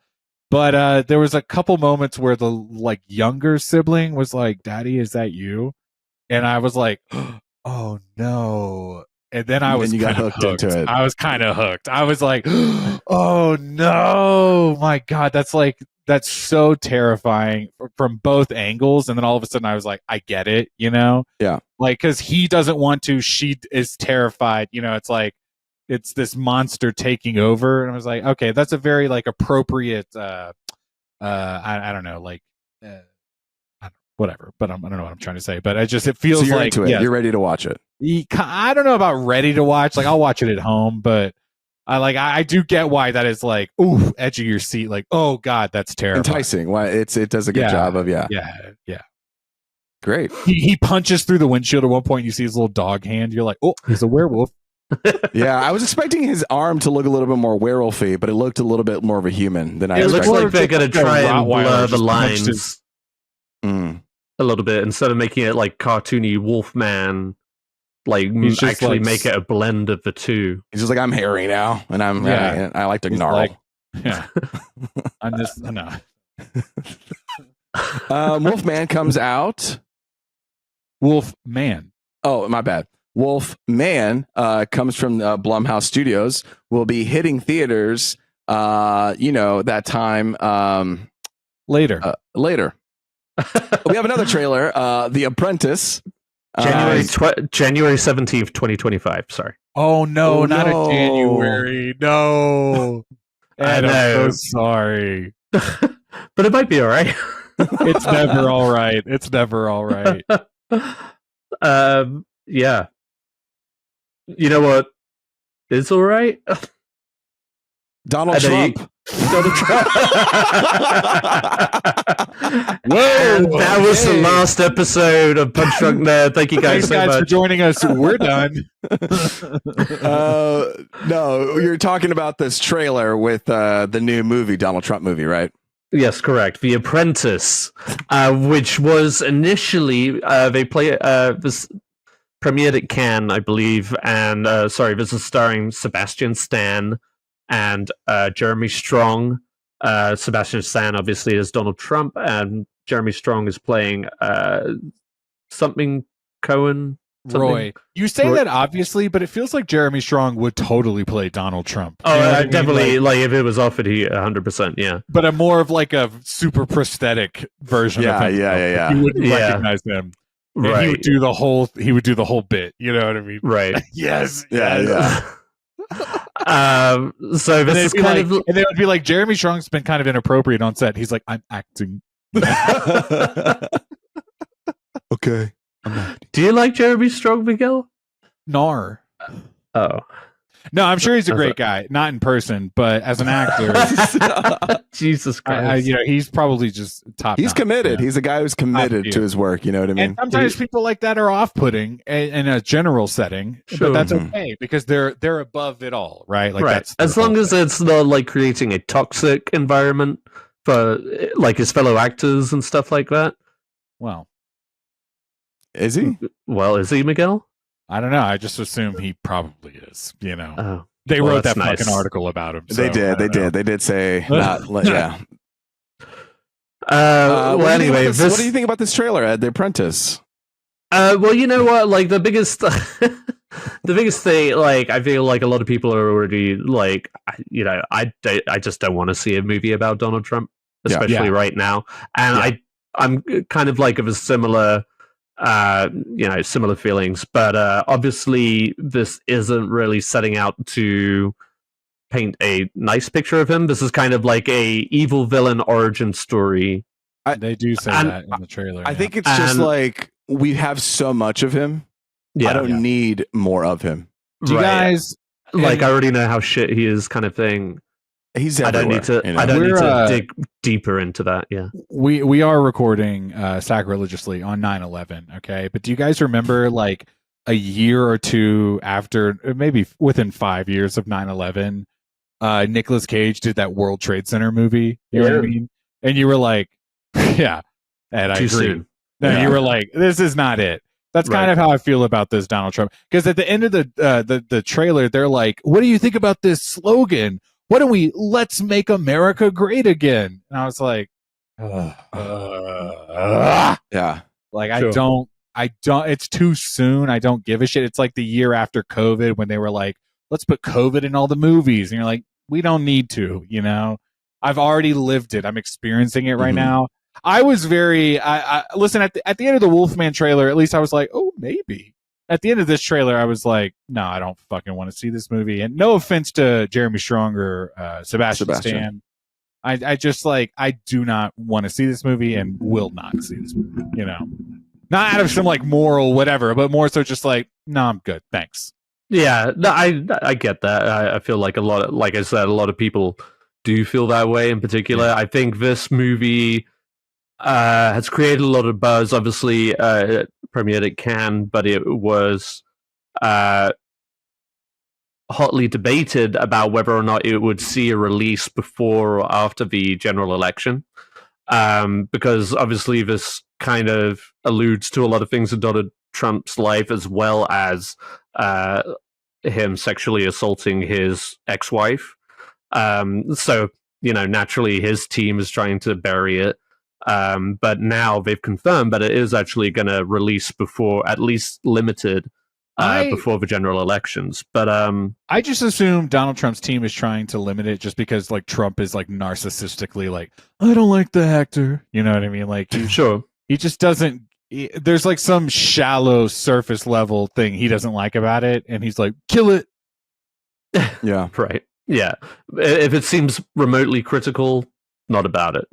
But there was a couple moments where the like younger sibling was like, "Daddy, is that you?" And I was like, "Oh no!" And then you got hooked into it. I was kind of hooked. I was like, "Oh no, my God, that's so terrifying from both angles." And then all of a sudden, I was like, "I get it," you know?
Yeah.
Like, because he doesn't want to, she is terrified. You know, it's like it's this monster taking over, and I was like, "Okay, that's a very like appropriate." I don't know, like. Whatever, but I don't know what I'm trying to say. But it feels
so you're
like
into it. You're ready to watch it.
I don't know about ready to watch. Like I'll watch it at home, but I do get why that is like ooh, edge of your seat. Like oh God, that's terrible.
Enticing. Why it does a good job of
yeah.
Great.
He punches through the windshield at one point. And you see his little dog hand. You're like, oh, he's a werewolf.
Yeah, I was expecting his arm to look a little bit more werewolfy, but it looked a little bit more of a human than I expected.
It looks like they're going to try and blur the lines. A little bit instead of making it like cartoony Wolfman, like actually make it a blend of the two.
He's just like, I'm hairy now, and I like to gnarl.
Like, yeah, I'm just no.
Wolfman comes out.
Wolfman.
Oh, my bad. Wolfman comes from Blumhouse Studios. Will be hitting theaters. That time
later.
We have another trailer, The Apprentice,
January 17th, 2025. Sorry.
Oh no,
Oh,
not
no.
a January. No.
I
Ed, I'm
know.
so sorry.
But it might be all right.
It's never all right. It's never all right.
Yeah. You know what is all right?
Donald
I know
Trump.
Donald Trump.
Whoa,
And that was the
okay.
last episode of Punch Drunk Nerd. Thank you guys
Thanks,
so
guys, for
much.
joining us. We're done.
No, you're talking about this trailer with the new movie, Donald Trump movie, right?
Yes, correct. The Apprentice, which was initially they play this premiered at Cannes, I believe, and this is starring Sebastian Stan and Jeremy Strong. Sebastian Stan obviously is Donald Trump, and Jeremy Strong is playing something Cohen.
Roy, you say
Roy-
that obviously, but it feels like Jeremy Strong would totally play Donald Trump.
Oh,
You know what I mean?
definitely. Like if it was offered, he 100%. Yeah.
But a more of like a super prosthetic version
Yeah,
of him.
yeah.
You wouldn't
Yeah.
recognize him. And
Right.
He would do the whole bit. You know what I mean?
Right.
Yes.
Yeah,
yes.
So
And
this
they'd
is
be
kind
like,
of.
and they would be like, Jeremy Strong's been kind of inappropriate on set. He's like, I'm acting.
Okay.
Do you like Jeremy Strong, Miguel?
Nar.
Oh.
No, I'm sure he's a great guy. Not in person, but as an actor,
Jesus Christ.
he's probably just top.
He's
notch,
committed.
yeah.
He's a guy who's committed to his work. You know what I mean?
And sometimes people like that are off-putting in a general setting,
Sure.
but that's
Mhm.
okay because they're above it all, right? Like
right.
that's
As
their
long
whole
as
thing.
it's not like creating a toxic environment for like his fellow actors and stuff like that.
Well,
Is he?
Well, is he, Miguel?
I don't know. I just assume he probably is. You know,
Oh.
they
well,
wrote that
that's nice.
fucking article about him.
They
so I
did. They
don't know.
did. They did say not. Yeah.
Well, anyway,
what do you think about this trailer, Ed? The Apprentice.
Well, you know what? Like the biggest, the biggest thing. Like I feel like a lot of people are already like, I just don't want to see a movie about Donald Trump, especially
Yeah.
right now. And I'm kind of like of a similar, similar feelings. But obviously, this isn't really setting out to paint a nice picture of him. This is kind of like a evil villain origin story.
They do say
And
that in the trailer.
I
yeah.
think it's just
And-
like we have so much of him.
Yeah,
I don't need more of him.
Do you
right.
guys
Like I already know how shit he is, kind of thing.
He's
I don't
everywhere.
need to.
you know?
I don't need
We're,
to
uh,
dig deeper into that. Yeah.
we are recording sacrilegiously on 9/11, okay? But do you guys remember like a year or two after, maybe within 5 years of 9/11, Nicolas Cage did that World Trade Center movie? You know what I
Yeah.
mean? And you were like, yeah, and I
Too
agree.
soon.
No,
Yeah.
you were like, this is not it. That's kind
Right.
of how I feel about this Donald Trump. Because at the end of the trailer, they're like, "What do you think about this slogan? Why don't we let's make America great again?" And I was like,
Yeah.
like
Sure.
I don't. It's too soon. I don't give a shit. It's like the year after COVID when they were like, "Let's put COVID in all the movies," and you're like, "We don't need to." You know, I've already lived it. I'm experiencing it right
Mhm.
now. I was very. I listen at the end of the Wolfman trailer. At least I was like, "Oh, maybe." At the end of this trailer, I was like, "No, I don't fucking want to see this movie." And no offense to Jeremy Strong or Sebastian Stan. I just like I do not want to see this movie and will not see this movie. You know, not out of some like moral whatever, but more so just like, no, I'm good, thanks.
Yeah. No, I get that. I feel like like I said, a lot of people do feel that way. In particular, I think this movie has created a lot of buzz. Obviously, it premiered at Cannes, but it was hotly debated about whether or not it would see a release before or after the general election. Because obviously this kind of alludes to a lot of things in Donald Trump's life, as well as him sexually assaulting his ex-wife. So, naturally his team is trying to bury it. But now they've confirmed that it is actually going to release before, at least limited, before the general elections. But
I just assume Donald Trump's team is trying to limit it just because like Trump is like narcissistically like, I don't like the actor. You know what I mean? Like
sure.
he just doesn't there's like some shallow surface level thing he doesn't like about it, and he's like, kill it.
Yeah.
Right. Yeah. If it seems remotely critical, not about it,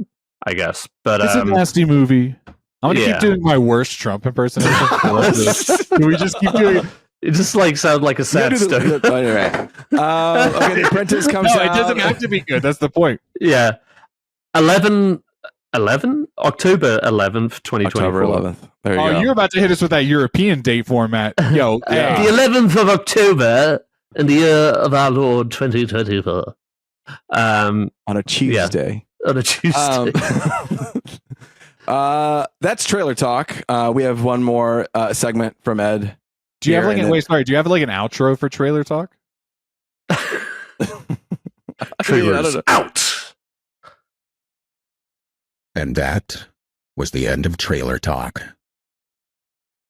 I guess. But
It's a nasty movie. I'm gonna keep doing my worst Trump impersonation. Can we just keep doing it?
It just like sounds like a sad story.
Anyway. Okay, The Apprentice comes out.
No, it doesn't have to be good. That's the point.
Yeah. 11 October 11th, 2024.
October 11th. There you go.
You're about to hit us with that European date format. Yo,
The 11th of October in the year of our Lord 2024.
On a Tuesday.
Yeah, on a Tuesday.
That's trailer talk. We have one more segment from Ed.
Do you have like do you have like an outro for trailer talk?
Trailers out.
And that was the end of trailer talk.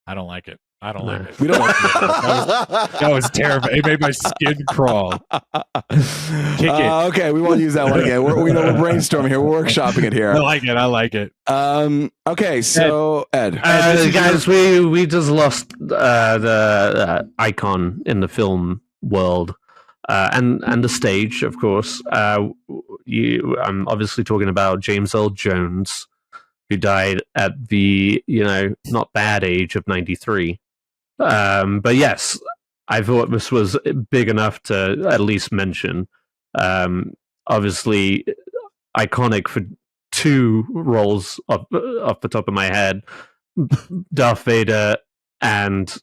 I don't like it. I don't like it.
We don't.
That was terrible. It made my skin crawl. Kick it.
Okay, we won't use that one again. We're brainstorming here. We're workshopping it here.
I like it. I like it.
Okay, so Ed,
guys, we just lost the icon in the film world, and the stage, of course. I'm obviously talking about James Earl Jones, who died at the not bad age of 93. But yes, I thought this was big enough to at least mention. Obviously, iconic for two roles off the top of my head: Darth Vader and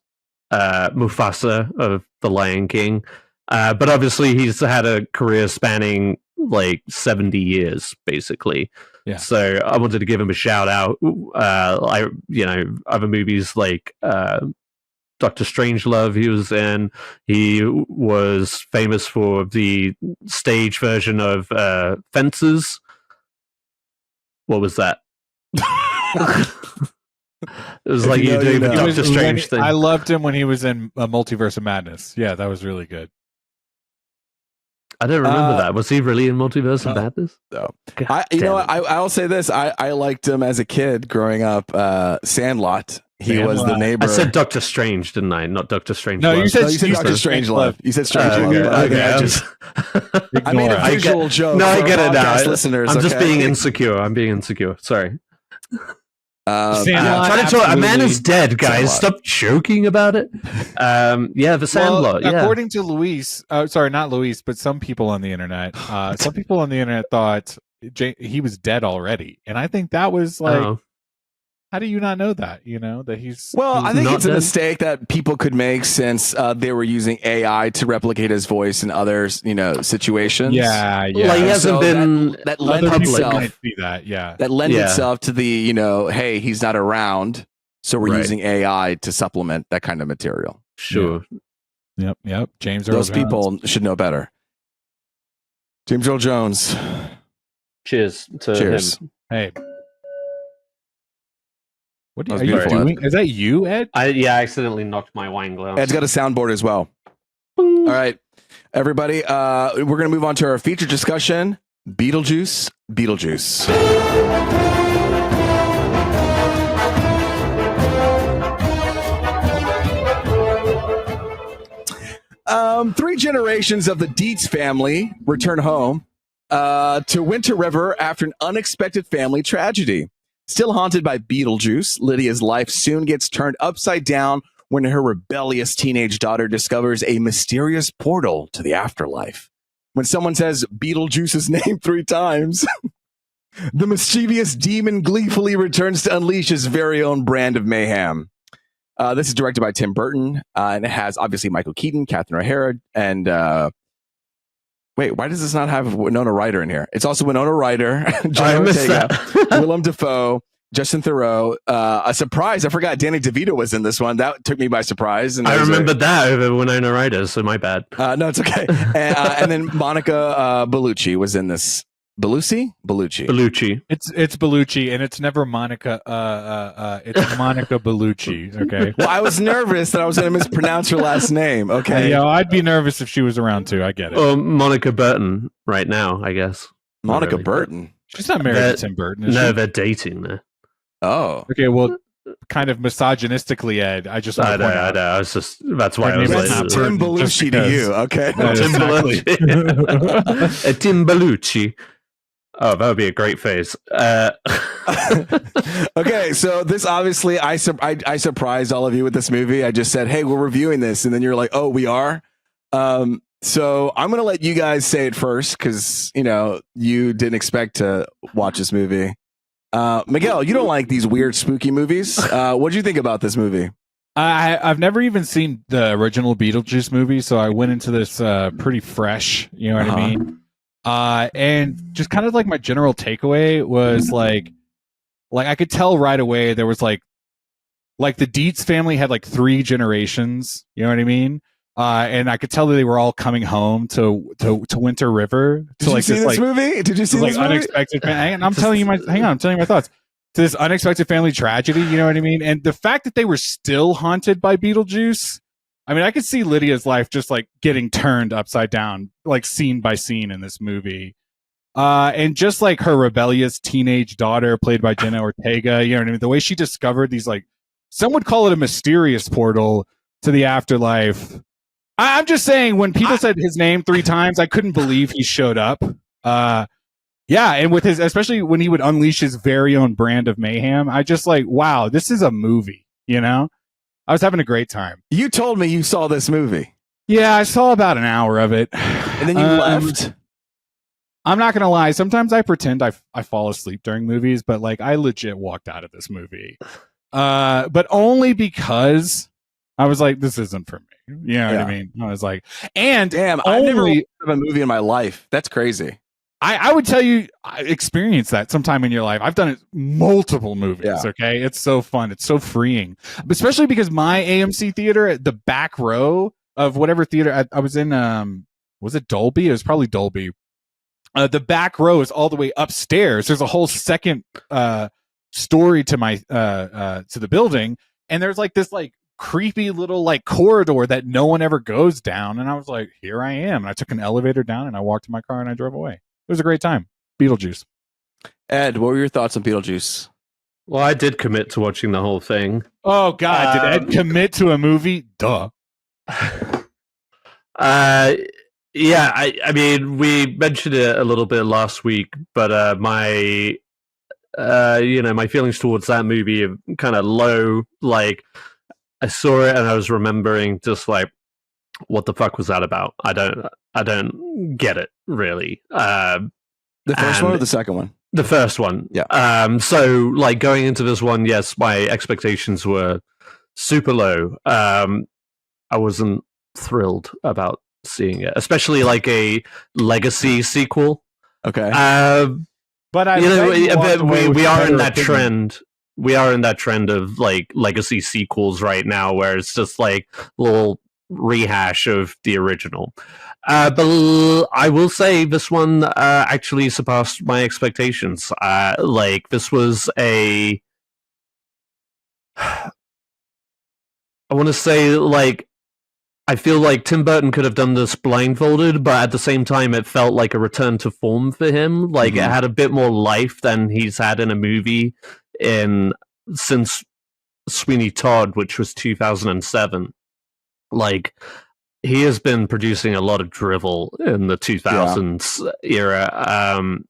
Mufasa of The Lion King. But obviously, he's had a career spanning like 70 years, basically.
Yeah.
So I wanted to give him a shout out. Other movies like Dr. Strangelove he was in. He was famous for the stage version of Fences. What was that? It was like you doing the Doctor Strange thing.
I loved him when he was in Multiverse of Madness. Yeah, that was really good.
I don't remember that. Was he really in Multiverse of Madness?
No. I'll say this. I liked him as a kid growing up. Sandlot. He was the neighbor.
I said Doctor Strange, didn't I? Not Doctor Strange.
No, you said
Doctor Strangelove. You said Strangelove. I made a visual joke.
No, I get it now.
Listeners,
I'm just being insecure. I'm being insecure. Sorry.
Sandlot,
a man is dead, guys. Sandlot. Stop joking about it. The Sandlot.
Well, according to Luis, sorry, not Luis, but some people on the internet, thought he was dead already, and I think that was like, how do you not know that? That he's
I think it's a
dead.
mistake that people could make since they were using AI to replicate his voice in other situations.
Yeah.
Like he hasn't been
that lend itself.
That
lend itself to the hey, he's not around, so we're using AI to supplement that kind of material.
Sure.
Yeah. Yep. James Earl
Those
Jones.
people should know better. James Earl Jones.
Cheers to him.
Hey. What are you doing? Is that you, Ed?
I accidentally knocked my wine glass.
Ed's got a soundboard as well. All right, everybody. We're going to move on to our feature discussion. Beetlejuice. Three generations of the Dietz family return home to Winter River after an unexpected family tragedy. Still haunted by Beetlejuice, Lydia's life soon gets turned upside down when her rebellious teenage daughter discovers a mysterious portal to the afterlife. When someone says Beetlejuice's name 3 times, the mischievous demon gleefully returns to unleash his very own brand of mayhem. This is directed by Tim Burton, and it has obviously Michael Keaton, Catherine O'Hara, and wait, why does this not have Winona Ryder in here? It's also Winona Ryder, John Ortega, Willem Dafoe, Justin Theroux. A surprise, I forgot Danny DeVito was in this one. That took me by surprise. And
I remembered that over Winona Ryder, so my bad.
No, it's okay. And then Monica Bellucci was in this. Bellucci?
It's Bellucci, and it's never Monica. It's Monica Bellucci. Okay.
Well, I was nervous that I was going to mispronounce her last name. Okay.
Yeah, I'd be nervous if she was around too. I get it.
Or Monica Burton right now, I guess.
Monica Burton.
She's not married to Tim Burton.
No, they're dating there.
Oh.
Okay. Well, kind of misogynistically, Ed. I just want
I
to
know,
point
I
out.
know. I was just that's why I was
That's
like,
Tim Belushi to you, okay?
Tim
Exactly.
Belushi. Tim Belushi. Oh, that would be a great face.
Okay, so this obviously I surprised all of you with this movie. I just said, "Hey, we're reviewing this," and then you're like, "Oh, we are." So I'm gonna let you guys say it first because you didn't expect to watch this movie. Miguel, you don't like these weird, spooky movies. What do you think about this movie?
I've never even seen the original Beetlejuice movie, so I went into this pretty fresh. You know what I mean? And just kind of like my general takeaway was like I could tell right away there was like the Dietz family had like 3 generations. You know what I mean? And I could tell that they were all coming home to Winter River.
Did you see this movie? Did you see this movie?
Unexpected. I'm telling you my thoughts. To this unexpected family tragedy. You know what I mean? And the fact that they were still haunted by Beetlejuice. I mean, I could see Lydia's life just like getting turned upside down, like scene by scene in this movie. And just like her rebellious teenage daughter, played by Jenna Ortega, you know what I mean? The way she discovered these, like, some would call it a mysterious portal to the afterlife. I'm just saying, when people said his name 3 times, I couldn't believe he showed up. Yeah, and with especially when he would unleash his very own brand of mayhem, I just like, wow, this is a movie, you know? I was having a great time.
You told me you saw this movie.
Yeah, I saw about an hour of it.
And then you left?
I'm not going to lie. Sometimes I pretend I fall asleep during movies, but like I legit walked out of this movie. But only because I was like, this isn't for me. You know what I mean? I was like, and
damn, I've never watched a movie in my life. That's crazy.
I would tell you, experience that sometime in your life. I've done it multiple movies. Yeah. Okay. It's so fun. It's so freeing, especially because my AMC theater at the back row of whatever theater I was in, was it Dolby? It was probably Dolby. The back row is all the way upstairs. There's a whole second, story to my, to the building. And there's like this like creepy little like corridor that no one ever goes down. And I was like, here I am. And I took an elevator down and I walked to my car and I drove away. It was a great time. Beetlejuice.
Ed, what were your thoughts on Beetlejuice?
Well, I did commit to watching the whole thing.
Oh, God. Did Ed commit to a movie? Duh.
Yeah, I mean, we mentioned it a little bit last week, but my feelings towards that movie are kind of low. Like, I saw it and I was remembering just like, what the fuck was that about? I don't get it, really.
The first one or the second one?
The first one.
Yeah.
So like going into this one, yes, my expectations were super low. I wasn't thrilled about seeing it, especially like a legacy sequel.
Okay.
But we are in that trend. We are in that trend of like legacy sequels right now, where it's just like little rehash of the original. But I will say this one actually surpassed my expectations. Like this was I want to say like I feel like Tim Burton could have done this blindfolded, but at the same time it felt like a return to form for him. Like it had a bit more life than he's had in a movie since Sweeney Todd, which was 2007. Like he has been producing a lot of drivel in the 2000s era, and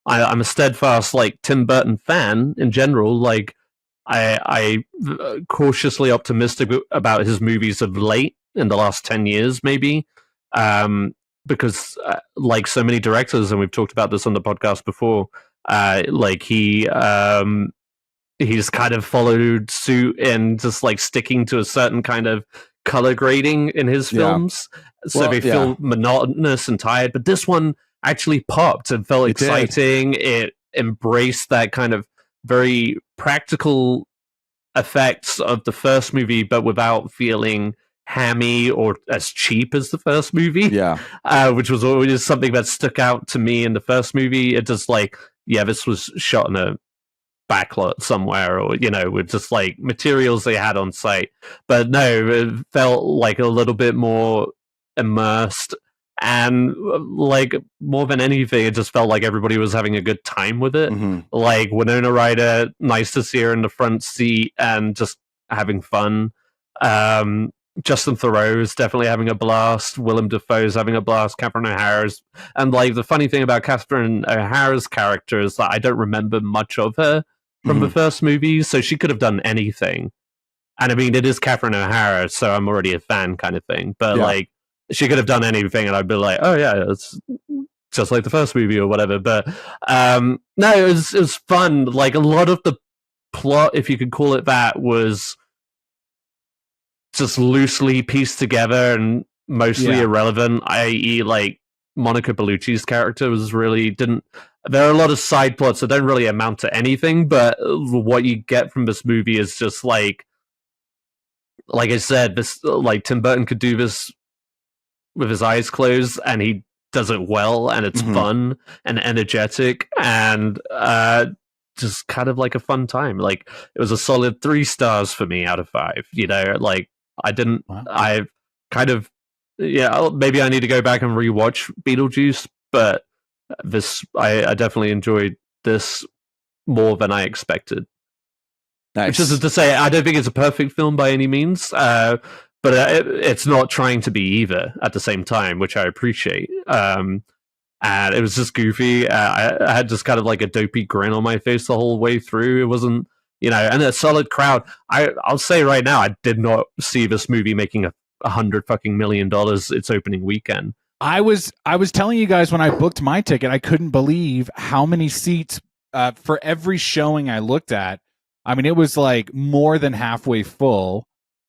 I'm a steadfast like Tim Burton fan in general. Like I cautiously optimistic about his movies of late in the last 10 years, maybe, because like so many directors, and we've talked about this on the podcast before, like he's kind of followed suit and just like sticking to a certain kind of color grading in his films. So they feel monotonous and tired. But this one actually popped and felt exciting. It embraced that kind of very practical effects of the first movie, but without feeling hammy or as cheap as the first movie.
Yeah.
Which was always something that stuck out to me in the first movie. It just like, this was shot in a backlot somewhere, or with just like materials they had on site. But no, it felt like a little bit more immersed, And like more than anything, it just felt like everybody was having a good time with it. Like Winona Ryder, nice to see her in the front seat and just having fun. Justin Theroux's definitely having a blast. Willem Dafoe's having a blast. Catherine O'Hara's, and like the funny thing about Catherine O'Hara's character is that I don't remember much of her from the first movie, so she could have done anything. And I mean, it is Catherine O'Hara, so I'm already a fan, kind of thing. But like, she could have done anything, and I'd be like, oh yeah, it's just like the first movie or whatever. But no, it was fun. Like a lot of the plot, if you could call it that, was just loosely pieced together and mostly irrelevant, i.e. like Monica Bellucci's character was really didn't there are a lot of side plots that don't really amount to anything, but what you get from this movie is just like I said, this like Tim Burton could do this with his eyes closed, and he does it well, and it's fun and energetic, and just kind of like a fun time. Like it was a solid 3 stars for me out of 5. You know, like I kind of maybe I need to go back and rewatch Beetlejuice, but I definitely enjoyed this more than I expected.
Nice.
Which is to say, I don't think it's a perfect film by any means, but it's not trying to be either at the same time, which I appreciate. And it was just goofy. I had just kind of like a dopey grin on my face the whole way through. It wasn't, and a solid crowd. I'll say right now, I did not see this movie making $100 million its opening weekend.
I was telling you guys when I booked my ticket, I couldn't believe how many seats for every showing I looked at. I mean, it was like more than halfway full.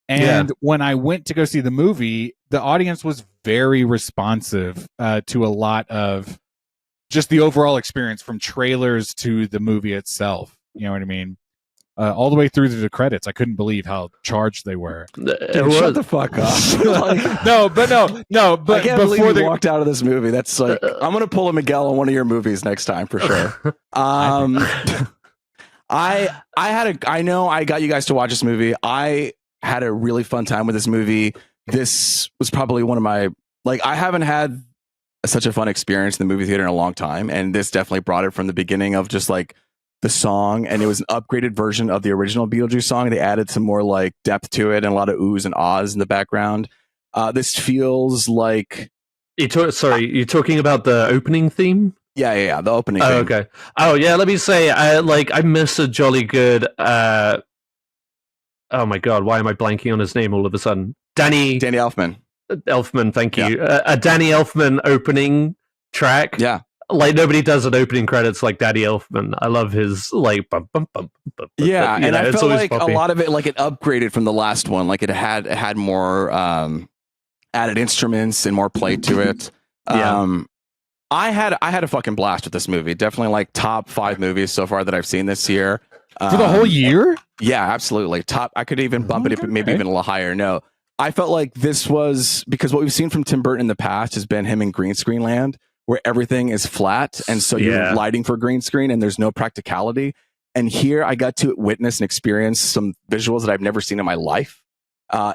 And when I went to go see the movie, the audience was very responsive to a lot of just the overall experience, from trailers to the movie itself. You know what I mean? All the way through to the credits. I couldn't believe how charged they were.
Dude, shut the fuck up.
No. But
I can't believe
before
you walked out of this movie. That's like, I'm going to pull a Miguel on one of your movies next time for sure. I know I got you guys to watch this movie. I had a really fun time with this movie. This was probably one of my, I haven't had such a fun experience in the movie theater in a long time. And this definitely brought it from the beginning of just like the song. And it was an upgraded version of the original Beetlejuice song. They added some more like depth to it and a lot of oohs and ahs in the background. This feels like...
you're talking about the opening theme?
Yeah, the opening
theme.
Oh,
okay. Oh, yeah, let me say, I miss a jolly good... oh my god, why am I blanking on his name all of a sudden? Danny Elfman. Elfman, thank you.
Yeah.
A Danny Elfman opening track.
Yeah.
Like nobody does an opening credits like Danny Elfman. I love his like bum bum bum.
Yeah, and I felt like poppy. A lot of it, like it upgraded from the last one. Like it had more added instruments and more play to it. I had a fucking blast with this movie. Definitely like top 5 movies so far that I've seen this year.
For the whole year?
Yeah, absolutely. Top. I could even bump it up, maybe even a little higher. No, I felt like this was, because what we've seen from Tim Burton in the past has been him in Green Screen Land, where everything is flat, and so you're lighting for green screen and there's no practicality. And here I got to witness and experience some visuals that I've never seen in my life,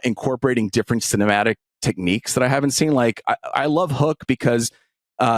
incorporating different cinematic techniques that I haven't seen. Like I love Hook because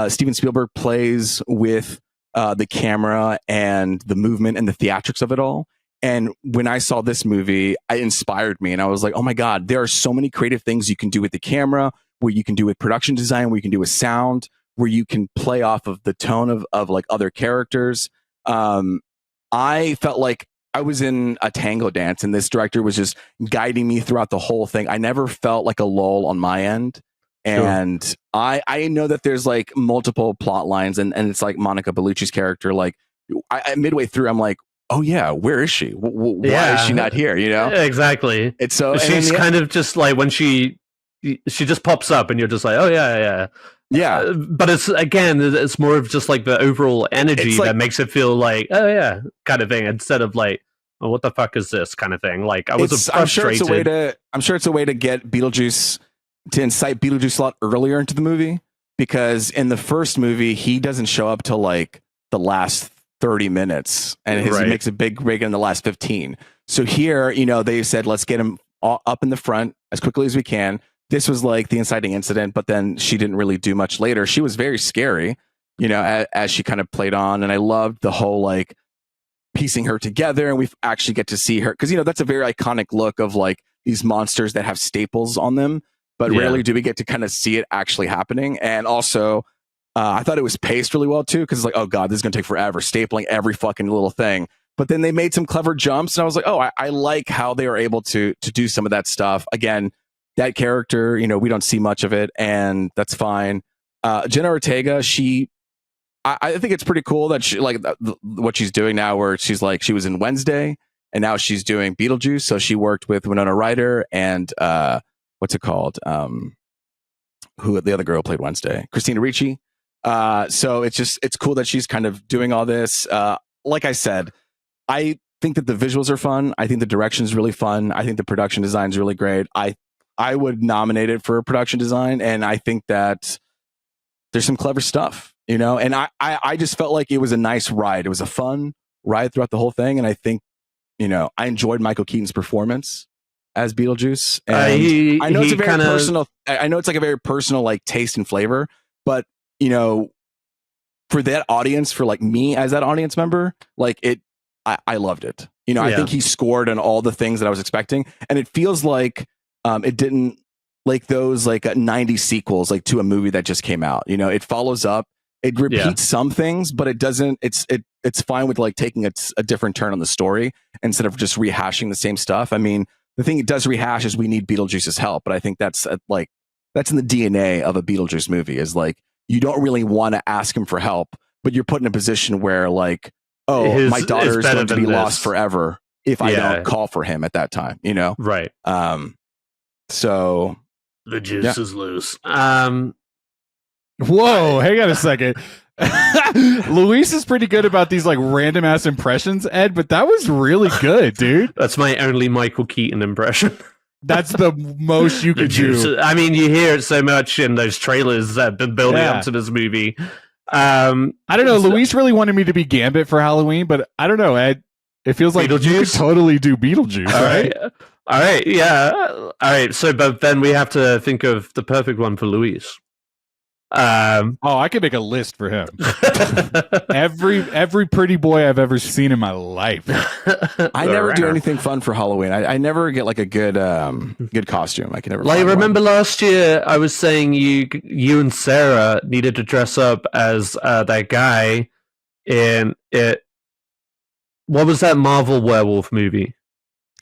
Steven Spielberg plays with the camera and the movement and the theatrics of it all. And when I saw this movie, it inspired me, and I was like, oh my God, there are so many creative things you can do with the camera, where you can do with production design, where you can do with sound, where you can play off of the tone of like other characters. I felt like I was in a tango dance, and this director was just guiding me throughout the whole thing. I never felt like a lull on my end. And sure. I know that there's like multiple plot lines, and it's like Monica Bellucci's character. Like midway through, I'm like, oh yeah, where is she? Why is she not here? You know,
exactly.
It's so
she's kind of just like when she just pops up, and you're just like, oh yeah. But it's more of just like the overall energy that makes it feel like, oh yeah, kind of thing, instead of like, oh, what the fuck is this kind of thing. Like I was frustrated.
I'm sure it's a way to get Beetlejuice, to incite Beetlejuice a lot earlier into the movie, because in the first movie he doesn't show up till like the last 30 minutes, and he makes a big break in the last 15. So here, they said, let's get him up in the front as quickly as we can. this was like the inciting incident, but then she didn't really do much later. She was very scary, you know, as she kind of played on. And I loved the whole like piecing her together, and we actually get to see her because, you know, that's a very iconic look of like these monsters that have staples on them, but rarely do we get to kind of see it actually happening. And also, I thought it was paced really well too, because it's like, oh god, this is gonna take forever, stapling every fucking little thing. But then they made some clever jumps, and I was like, oh, I like how they were able to do some of that stuff. Again, that character, you know, we don't see much of it, and that's fine. Jenna Ortega, I think it's pretty cool that she like what she's doing now, where she's like, she was in Wednesday, and now she's doing Beetlejuice. So she worked with Winona Ryder and what's it called? Who the other girl played Wednesday? Christina Ricci. So it's cool that she's kind of doing all this. Like I said, I think that the visuals are fun. I think the direction is really fun. I think the production design is really great. I would nominate it for production design, and I think that there's some clever stuff, you know. And I just felt like it was a nice ride. It was a fun ride throughout the whole thing, and I think, you know, I enjoyed Michael Keaton's performance as Beetlejuice. And I know it's a very personal. I know it's like a very personal like taste and flavor, but you know, for that audience, for like me as that audience member, like I loved it. You know, I think he scored on all the things that I was expecting, and it feels like it didn't like those like 90s sequels like to a movie that just came out. You know, it follows up, it repeats some things, but it doesn't. It's fine with like taking a different turn on the story instead of just rehashing the same stuff. I mean, the thing it does rehash is we need Beetlejuice's help, but I think that's in the DNA of a Beetlejuice movie, is like you don't really want to ask him for help, but you're put in a position where like, oh, my daughter is going to be lost forever if I don't call for him at that time, you know?
Right.
So
the juice is loose.
Whoa, hang on a second. Luis is pretty good about these like random ass impressions, Ed, but that was really good, dude.
That's my only Michael Keaton impression.
That's the most you could do.
I mean, you hear it so much in those trailers that have been building up to this movie.
I don't know. Luis really wanted me to be Gambit for Halloween, but I don't know, Ed. It feels like you could totally do Beetlejuice, right?
All right, yeah. All right, so but then we have to think of the perfect one for Luis.
I could make a list for him. every pretty boy I've ever seen in my life.
I never do anything fun for Halloween. I never get like a good costume. I can never
like remember last year I was saying you and Sarah needed to dress up as that guy in it. What was that Marvel werewolf movie?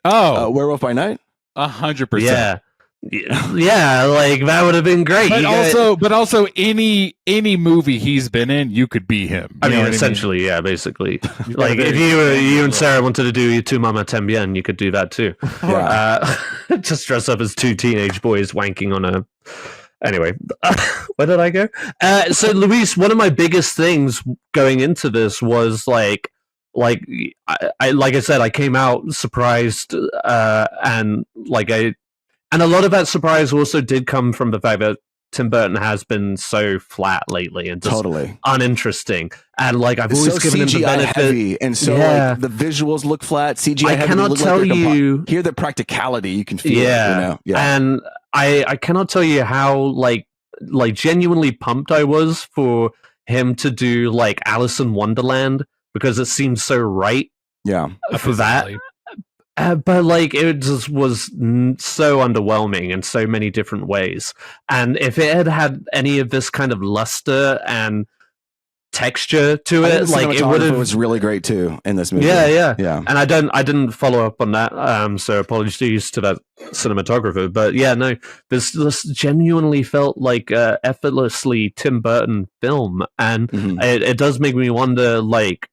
Werewolf by Night.
100%.
Yeah, like that would have been great.
But also any movie he's been in, you could be him.
I mean, essentially, yeah, basically. Like if you and Sarah wanted to do Tu Mama Tambien, you could do that too. Just dress up as two teenage boys wanking on a. Anyway, where did I go? So, Luis, one of my biggest things going into this was like I said, I came out surprised, and a lot of that surprise also did come from the fact that Tim Burton has been so flat lately and just uninteresting. And like I've always given him the benefit,
heavy, and so like, the visuals look flat. CGI.
I cannot tell you
here the practicality you can feel. You know?
And I cannot tell you how like genuinely pumped I was for him to do like Alice in Wonderland, because it seemed so right.
Yeah,
for that. But like it just was so underwhelming in so many different ways. And if it had any of this kind of luster and texture to it, like it would have.
Was really great too in this movie.
Yeah. And I didn't follow up on that. So apologies to that cinematographer. But yeah, no, this genuinely felt like a effortlessly Tim Burton film, and it does make me wonder, like,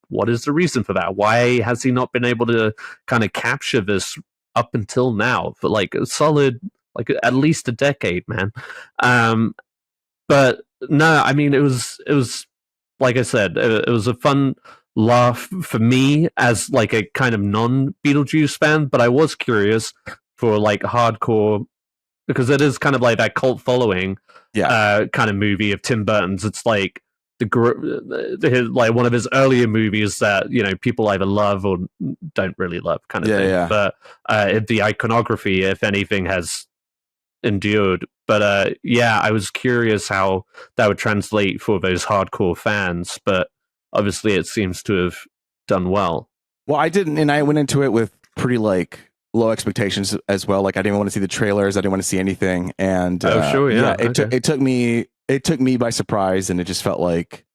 what is the reason for that? Why has he not been able to kind of capture this up until now for like a solid, like at least a decade, man? But no, I mean, it was like I said, it was a fun laugh for me as like a kind of non-Beetlejuice fan, but I was curious for like hardcore, because it is kind of like that cult following kind of movie of Tim Burton's. It's like like one of his earlier movies that, you know, people either love or don't really love, kind of thing. But the iconography, if anything, has endured. But yeah, I was curious how that would translate for those hardcore fans. But obviously, it seems to have done well.
Well, I didn't, and I went into it with pretty like low expectations as well. Like I didn't want to see the trailers. I didn't want to see anything. And
Sure, yeah.
It took me by surprise, and it just felt like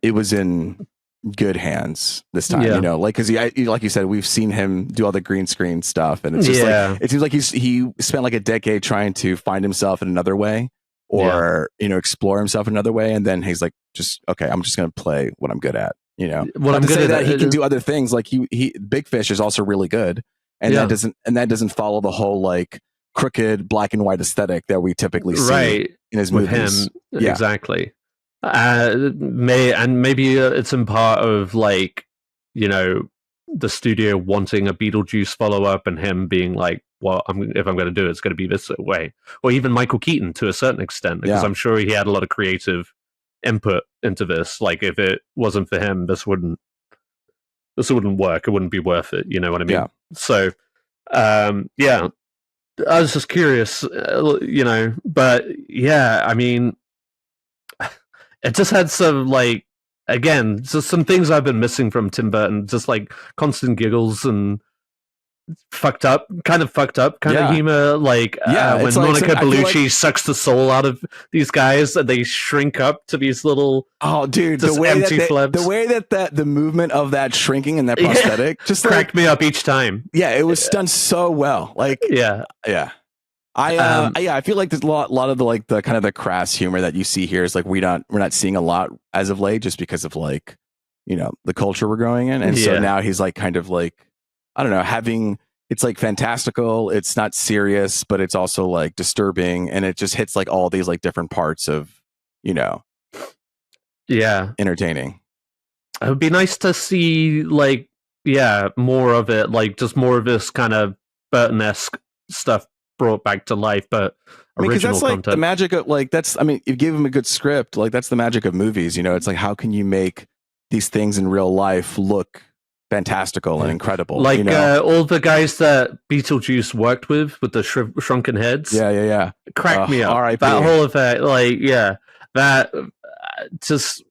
it was in good hands this time.
Yeah.
You know, like because like you said, we've seen him do all the green screen stuff, and it's just like it seems like he spent like a decade trying to find himself in another way, or explore himself in another way, and then he's like, just okay, I'm just going to play what I'm good at. You know,
what I'm
to
good
say
at
that he can do other things. Like he Big Fish is also really good, and that doesn't follow the whole like crooked black and white aesthetic that we typically see in his
with
movies.
him. Yeah. Exactly. Maybe it's in part of like the studio wanting a Beetlejuice follow up, and him being like, well, if I'm going to do it, it's going to be this way. Or even Michael Keaton to a certain extent, because I'm sure he had a lot of creative input into this. Like if it wasn't for him, this wouldn't work. It wouldn't be worth it. You know what I mean?
Yeah.
So, yeah, I was just curious, but yeah, I mean, it just had some like, again, just some things I've been missing from Tim Burton, just like constant giggles and fucked up kind of humor, like when Monica Bellucci sucks the soul out of these guys and they shrink up to these little
the way that the movement of that shrinking and that prosthetic just
cracked me up each time.
It was done so well. Like I feel like there's a lot of the like the kind of the crass humor that you see here is like we're not seeing a lot as of late, just because of like the culture we're growing in, and so now he's like kind of like, I don't know, it's like fantastical, it's not serious, but it's also like disturbing, and it just hits like all these like different parts of entertaining.
It would be nice to see like more of it, like just more of this kind of Burton-esque stuff brought back to life, but original
that's like
content.
The magic of like you give him a good script, like that's the magic of movies. It's like, how can you make these things in real life look fantastical and incredible?
Like all the guys that Beetlejuice worked with the shrunken heads. Cracked me up.
R.I.P.
That whole effect, that just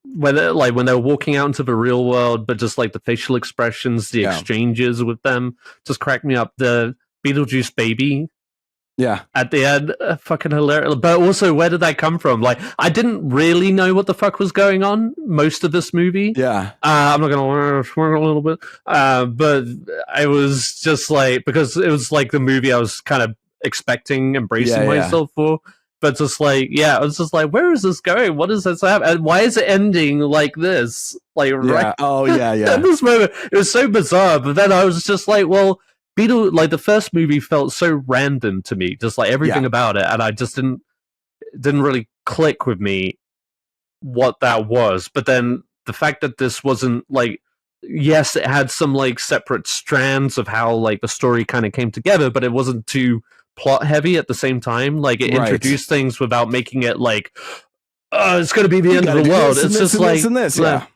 when they're walking out into the real world, but just like the facial expressions, the exchanges with them, just cracked me up. The Beetlejuice baby. At the end, fucking hilarious. But also, where did that come from? Like, I didn't really know what the fuck was going on most of this movie. I'm not gonna swear a little bit, but I was just like, because it was like the movie I was kind of expecting, embracing myself for. But just like, I was just like, where is this going? What is this happening? And why is it ending like this? Like, right? At this moment, it was so bizarre. But then I was just like, well, the first movie felt so random to me, just like everything about it, and I just didn't really click with me what that was. But then the fact that this wasn't like, yes, it had some like separate strands of how like the story kind of came together, but it wasn't too plot heavy at the same time. Like it introduced things without making it like, it's going to be the end of the world. It's just like,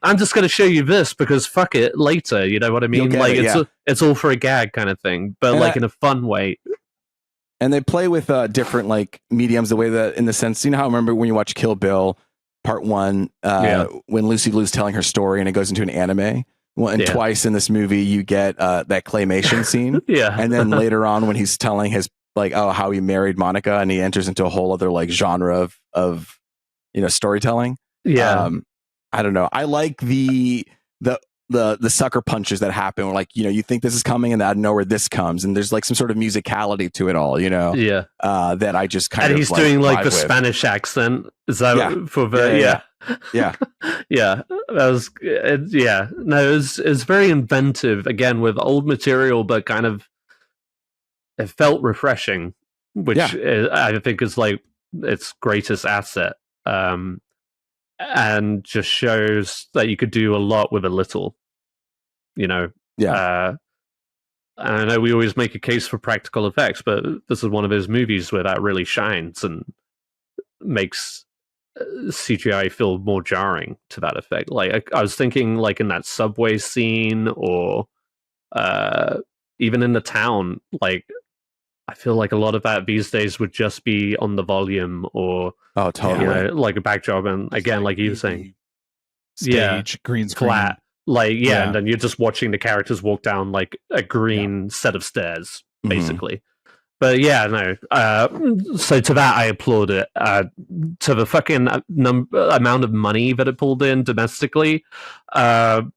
I'm just going to show you this because fuck it later. You know what I mean? Like it's all for a gag kind of thing, but like in a fun way.
And they play with different like mediums, the way that, in the sense, how I remember when you watch Kill Bill Part 1, when Lucy Liu's telling her story and it goes into an anime. Well, and twice in this movie you get that claymation scene. And then later on when he's telling his like, how he married Monica, and he enters into a whole other like genre of storytelling. I don't know. I like the sucker punches that happen where, like, you think this is coming and out of nowhere this comes, and there's like some sort of musicality to it all, that I just kind of,
and he's doing like the Spanish accent. Is that for the that was no, it's very inventive, again with old material, but kind of it felt refreshing, which I think is like its greatest asset. And just shows that you could do a lot with a little, and I know we always make a case for practical effects, but this is one of those movies where that really shines and makes CGI feel more jarring to that effect. Like I was thinking, like in that subway scene, or even in the town, like I feel like a lot of that these days would just be on the volume or
totally.
like a backdrop, and again, like you were saying,
stage green screen.
Flat, and then you're just watching the characters walk down like a green set of stairs, basically. But yeah, no. So to that, I applaud it. To the fucking amount of money that it pulled in domestically, like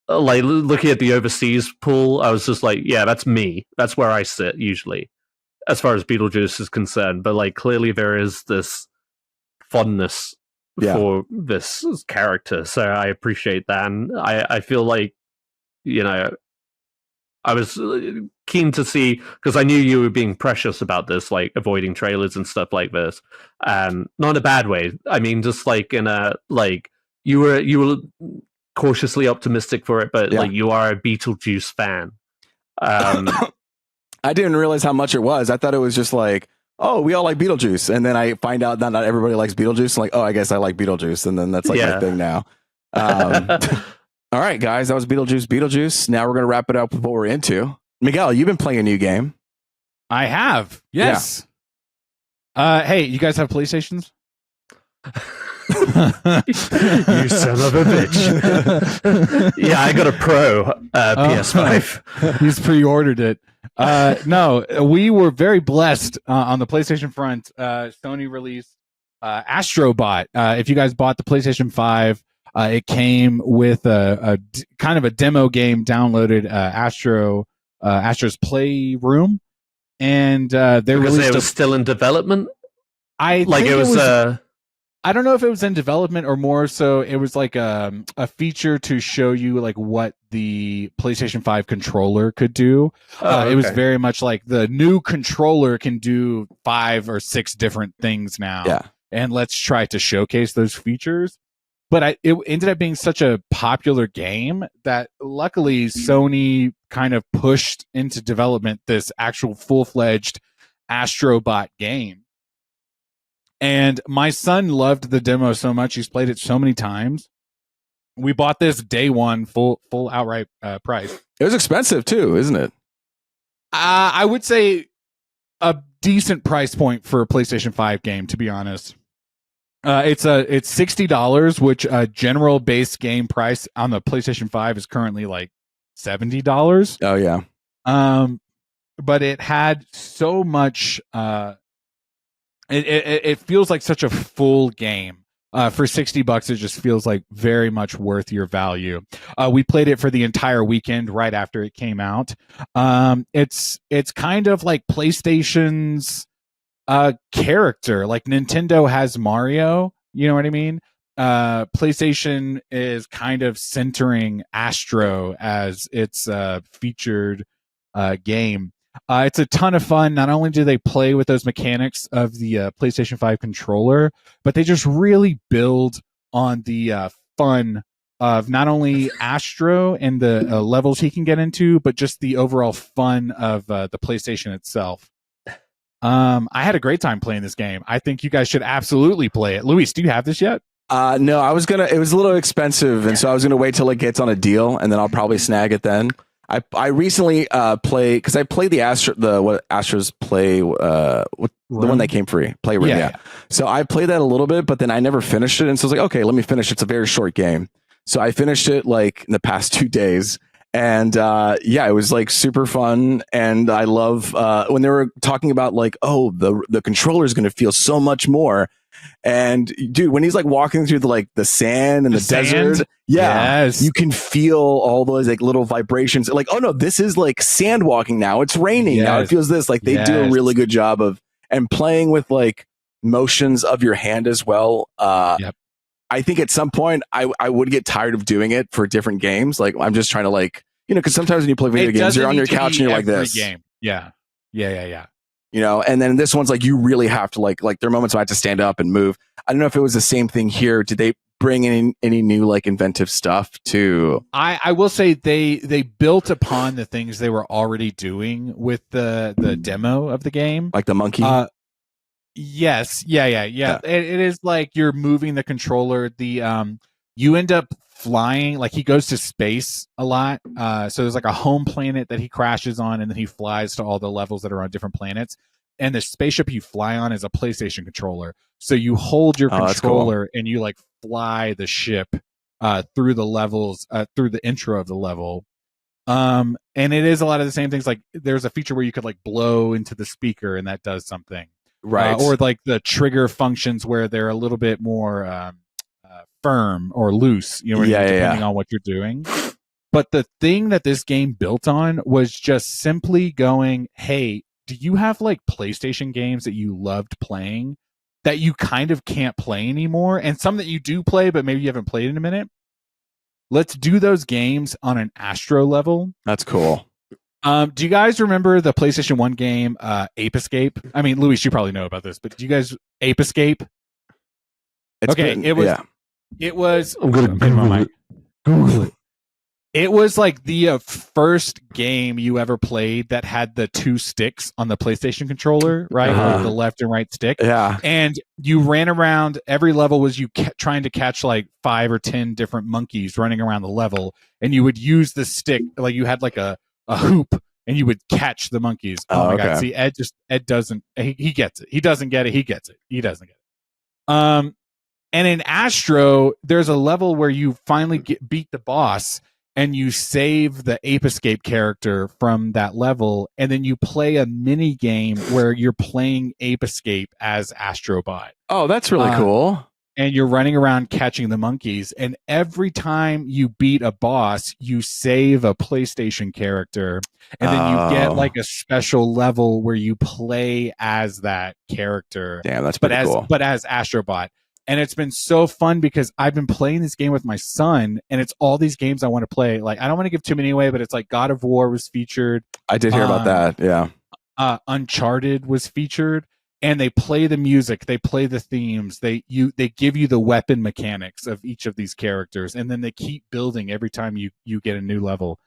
looking at the overseas pool, I was just like, yeah, that's me. That's where I sit usually, as far as Beetlejuice is concerned. But like, clearly there is this fondness for this character, so I appreciate that, and I feel like, I was keen to see, because I knew you were being precious about this, like avoiding trailers and stuff like this, not in a bad way. I mean, just like in a like you were cautiously optimistic for it, but like you are a Beetlejuice fan.
I didn't realize how much it was. I thought it was just like, oh, we all like Beetlejuice, and then I find out that not everybody likes Beetlejuice. I'm like, oh, I guess I like Beetlejuice, and then that's like my thing now. All right, guys, that was Beetlejuice. Now we're gonna wrap it up with what we're into. Miguel, you've been playing a new game.
I have, yes. Hey, you guys have PlayStations?
You son of a bitch. Yeah, I got a Pro PS5.
He's pre-ordered it. No, we were very blessed on the PlayStation front. Sony released Astro Bot. If you guys bought the PlayStation 5, it came with a kind of a demo game downloaded, Astro's Playroom, and they released.
It was still in development.
I don't know if it was in development or more so it was like a feature to show you like what the PlayStation 5 controller could do. It was very much like the new controller can do 5 or 6 different things now.
Yeah.
And let's try to showcase those features. But it ended up being such a popular game that luckily Sony kind of pushed into development this actual full-fledged Astro Bot game. And my son loved the demo so much. He's played it so many times. We bought this day one, full outright price.
It was expensive too, isn't it?
I would say a decent price point for a PlayStation 5 game, to be honest. It's $60, which a general base game price on the PlayStation 5 is currently like $70.
Oh yeah.
But it had so much. It feels like such a full game. For $60, it just feels like very much worth your value. We played it for the entire weekend right after it came out. It's kind of like PlayStation's character. Like Nintendo has Mario, you know what I mean? PlayStation is kind of centering Astro as its featured game. It's a ton of fun. Not only do they play with those mechanics of the PlayStation 5 controller, but they just really build on the fun of not only Astro and the levels he can get into, but just the overall fun of the PlayStation itself. I had a great time playing this game. I think you guys should absolutely play it. Luis, do you have this yet?
No, it was a little expensive, and so I was gonna wait till it gets on a deal, and then I'll probably snag it then. I recently played, because I played Astro's Play, the one that came free, Playroom. Yeah. So I played that a little bit, but then I never finished it, and so I was like, okay, let me finish. It's a very short game, so I finished it like in the past 2 days, and it was like super fun, and I love when they were talking about like, oh, the controller is going to feel so much more. And dude, when he's like walking through the sand and the desert, you can feel all those like little vibrations. Like, oh no, this is like sand walking now. It's raining now. It feels this. Like they do a really good job of and playing with like motions of your hand as well. I think at some point I would get tired of doing it for different games. Like I'm just trying to like, because sometimes when you play video games, you're on your couch and you're like this.
Game. Yeah.
And then this one's like you really have to like there are moments where I have to stand up and move. I don't know if it was the same thing here. Did they bring in any new like inventive stuff to?
I will say they built upon the things they were already doing with the demo of the game,
like the monkey.
Yes, yeah. It is like you're moving the controller. you end up flying. Like he goes to space a lot. So there's like a home planet that he crashes on, and then he flies to all the levels that are on different planets. And the spaceship you fly on is a PlayStation controller. So you hold your controller and you like fly the ship through the levels, through the intro of the level. And it is a lot of the same things. Like there's a feature where you could like blow into the speaker and that does something.
Right.
Or like the trigger functions where they're a little bit more firm or loose, you know, depending on what you're doing. But the thing that this game built on was just simply going, hey, do you have like PlayStation games that you loved playing that you kind of can't play anymore? And some that you do play, but maybe you haven't played in a minute? Let's do those games on an Astro level.
That's cool.
Do you guys remember the PlayStation 1 game, Ape Escape? I mean, Luis, you probably know about this, but do you guys Ape Escape? It was.
I'm gonna
Google it. It was like the first game you ever played that had the two sticks on the PlayStation controller, right? Like the left and right stick.
Yeah.
And you ran around. Every level was you trying to catch like 5 or 10 different monkeys running around the level, and you would use the stick like you had like a hoop, and you would catch the monkeys. Oh my god! See, Ed doesn't. He gets it. He doesn't get it. He gets it. He doesn't get it. And in Astro, there's a level where you finally beat the boss, and you save the Ape Escape character from that level, and then you play a mini game where you're playing Ape Escape as Astro Bot.
Oh, that's really cool.
And you're running around catching the monkeys, and every time you beat a boss, you save a PlayStation character, and then you get like a special level where you play as that character.
Damn, that's pretty cool.
But as Astro Bot. And it's been so fun because I've been playing this game with my son, and it's all these games I want to play. Like, I don't want to give too many away, but it's like God of War was featured.
I did hear about that. Yeah.
Uncharted was featured, and they play the music, they play the themes, they give you the weapon mechanics of each of these characters, and then they keep building every time you get a new level.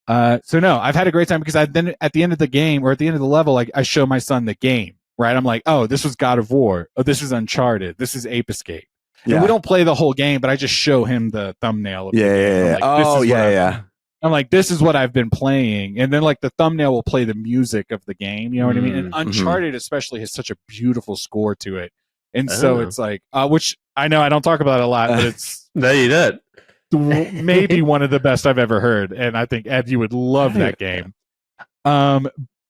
So no, I've had a great time because then at the end of the game or at the end of the level, like I show my son the game. Right, I'm like, oh, this was God of War. Oh, this is Uncharted. This is Ape Escape. Yeah. And we don't play the whole game, but I just show him the thumbnail. Of I'm like, this is what I've been playing, and then like the thumbnail will play the music of the game. You know what I mean? And Uncharted especially has such a beautiful score to it, and so it's like, which I know I don't talk about it a lot, but it's
no, you did.
Maybe one of the best I've ever heard, and I think Ed, you would love that game.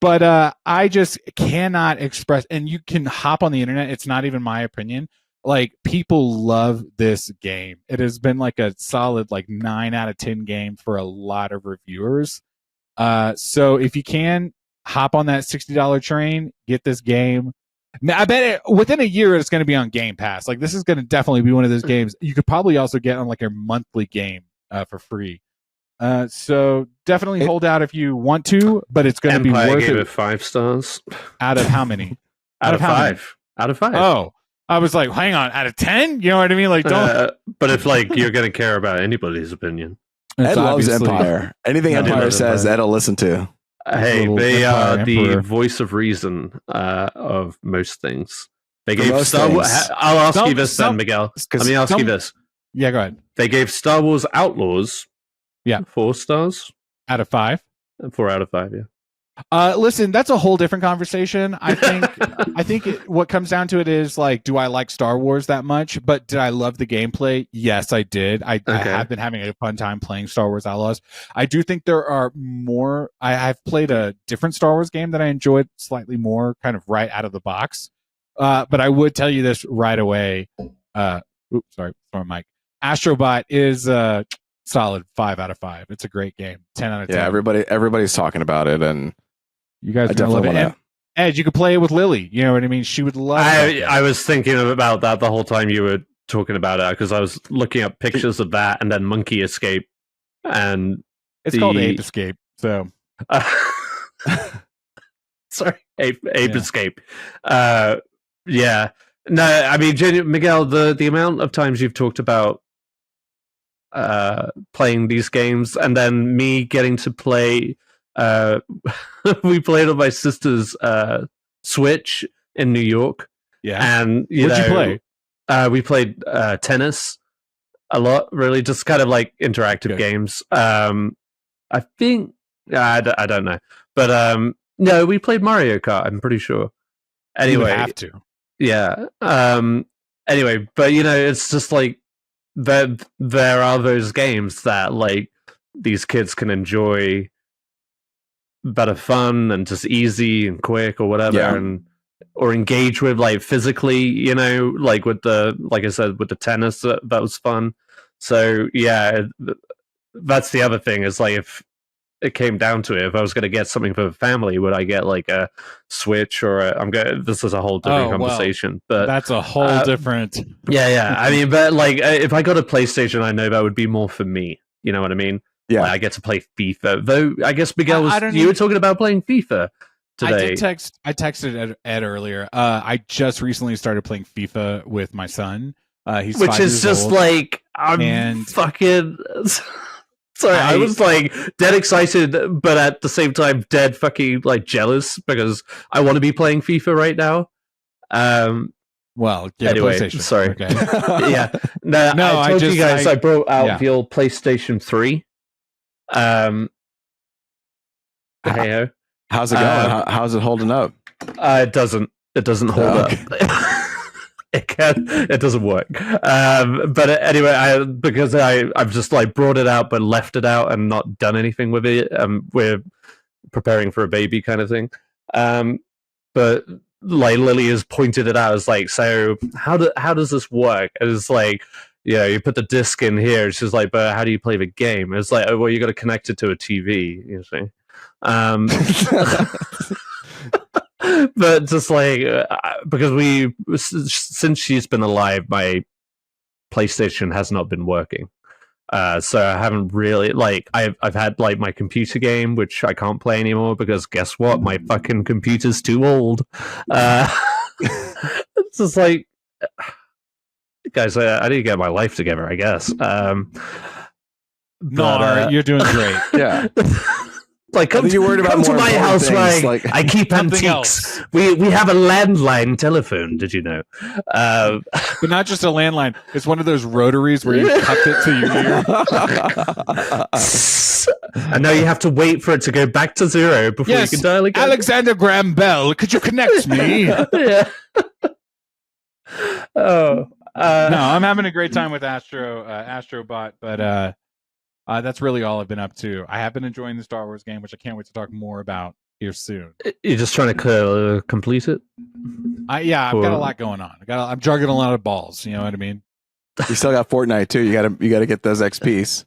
But I just cannot express, and you can hop on the internet. It's not even my opinion. Like, people love this game. It has been like a solid like 9 out of 10 game for a lot of reviewers. So if you can hop on that $60 train, get this game. I bet within a year it's going to be on Game Pass. Like, this is going to definitely be one of those games you could probably also get on like a monthly game for free. So definitely hold out if you want to, but it's going to be worth
gave
it.
it 5 stars.
Out of how many?
Out of 5. Out of 5.
Oh, I was like, hang on, out of 10? You know what I mean? Like, don't.
But if like you're going to care about anybody's opinion,
Ed loves Empire. Anything Empire says, Ed will listen to.
Hey, they are the voice of reason of most things. They gave Star Wars. I'll ask you this then, Miguel. Let me ask you this.
Yeah, go ahead.
They gave Star Wars Outlaws. 4 stars
out of 5.
4 out of 5. Yeah.
Listen, that's a whole different conversation. I think what comes down to it is like, do I like Star Wars that much? But did I love the gameplay? Yes, I did. I have been having a fun time playing Star Wars Outlaws. I do think there are more. I've played a different Star Wars game that I enjoyed slightly more, kind of right out of the box. But I would tell you this right away. Sorry, Mike. Astro Bot is solid 5 out of 5. It's a great game. 10 out of 10.
Yeah, everybody's talking about it, and
you guys definitely love it. And Ed, you could play it with Lily. You know what I mean? She would love it.
I was thinking about that the whole time you were talking about it, because I was looking up pictures of that and then Monkey Escape, and
it's called Ape Escape. So
sorry, Ape Escape. Yeah. No, I mean, Miguel, the amount of times you've talked about playing these games, and then me getting to play we played on my sister's Switch in New York.
Yeah.
And
what'd you play?
We played tennis, a lot, really, just kind of like interactive games. I think I don't know, but no, we played Mario Kart. I'm pretty sure. Anyway,
you have to.
Yeah. Anyway, but it's just like there are those games that like these kids can enjoy that are fun and just easy and quick or whatever, and or engage with like physically, like with like I said, with the tennis, that was fun. So yeah, that's the other thing is like if it came down to it, if I was going to get something for the family, would I get like a Switch or this is a whole different conversation, but
that's a whole different.
Yeah. I mean, but like if I got a PlayStation, I know that would be more for me. You know what I mean?
Yeah.
Like, I get to play FIFA. Though I guess Miguel you were talking about playing FIFA today.
I texted Ed earlier. I just recently started playing FIFA with my son. He's 5
which
years
is just
old,
like I'm fucking. Sorry, I was like dead excited, but at the same time dead fucking like jealous because I want to be playing FIFA right now.
Well, yeah,
anyway,
PlayStation.
Sorry.
Okay.
Yeah. No, I told you guys I brought out the old PlayStation 3. Hey-ho.
How's it going? How's it holding up?
It doesn't hold up. It doesn't work. But anyway, because I've just like brought it out but left it out and not done anything with it. We're preparing for a baby kind of thing. But like Lily has pointed it out as like, so how does this work? And it's like, you put the disc in here. She's like, but how do you play the game? It's like, oh, well, you got to connect it to a TV. You see. But just like because since she's been alive, my PlayStation has not been working. So I haven't really like I've had like my computer game, which I can't play anymore because guess what? My fucking computer's too old. It's just like, guys, I need to get my life together, I guess.
No, you're doing great.
Yeah.
Like, come to my house where I keep antiques. We have a landline telephone. Did you know?
But not just a landline. It's one of those rotaries where you tuck it to your ear.
And now you have to wait for it to go back to zero before you can dial again.
Alexander Graham Bell, could you connect me?
Yeah.
No, I'm having a great time with Astro Bot, but that's really all I've been up to. I have been enjoying the Star Wars game, which I can't wait to talk more about here soon.
You're just trying to complete it?
I've got a lot going on. I'm juggling a lot of balls. You know what I mean?
You still got Fortnite too. You gotta get those XPs.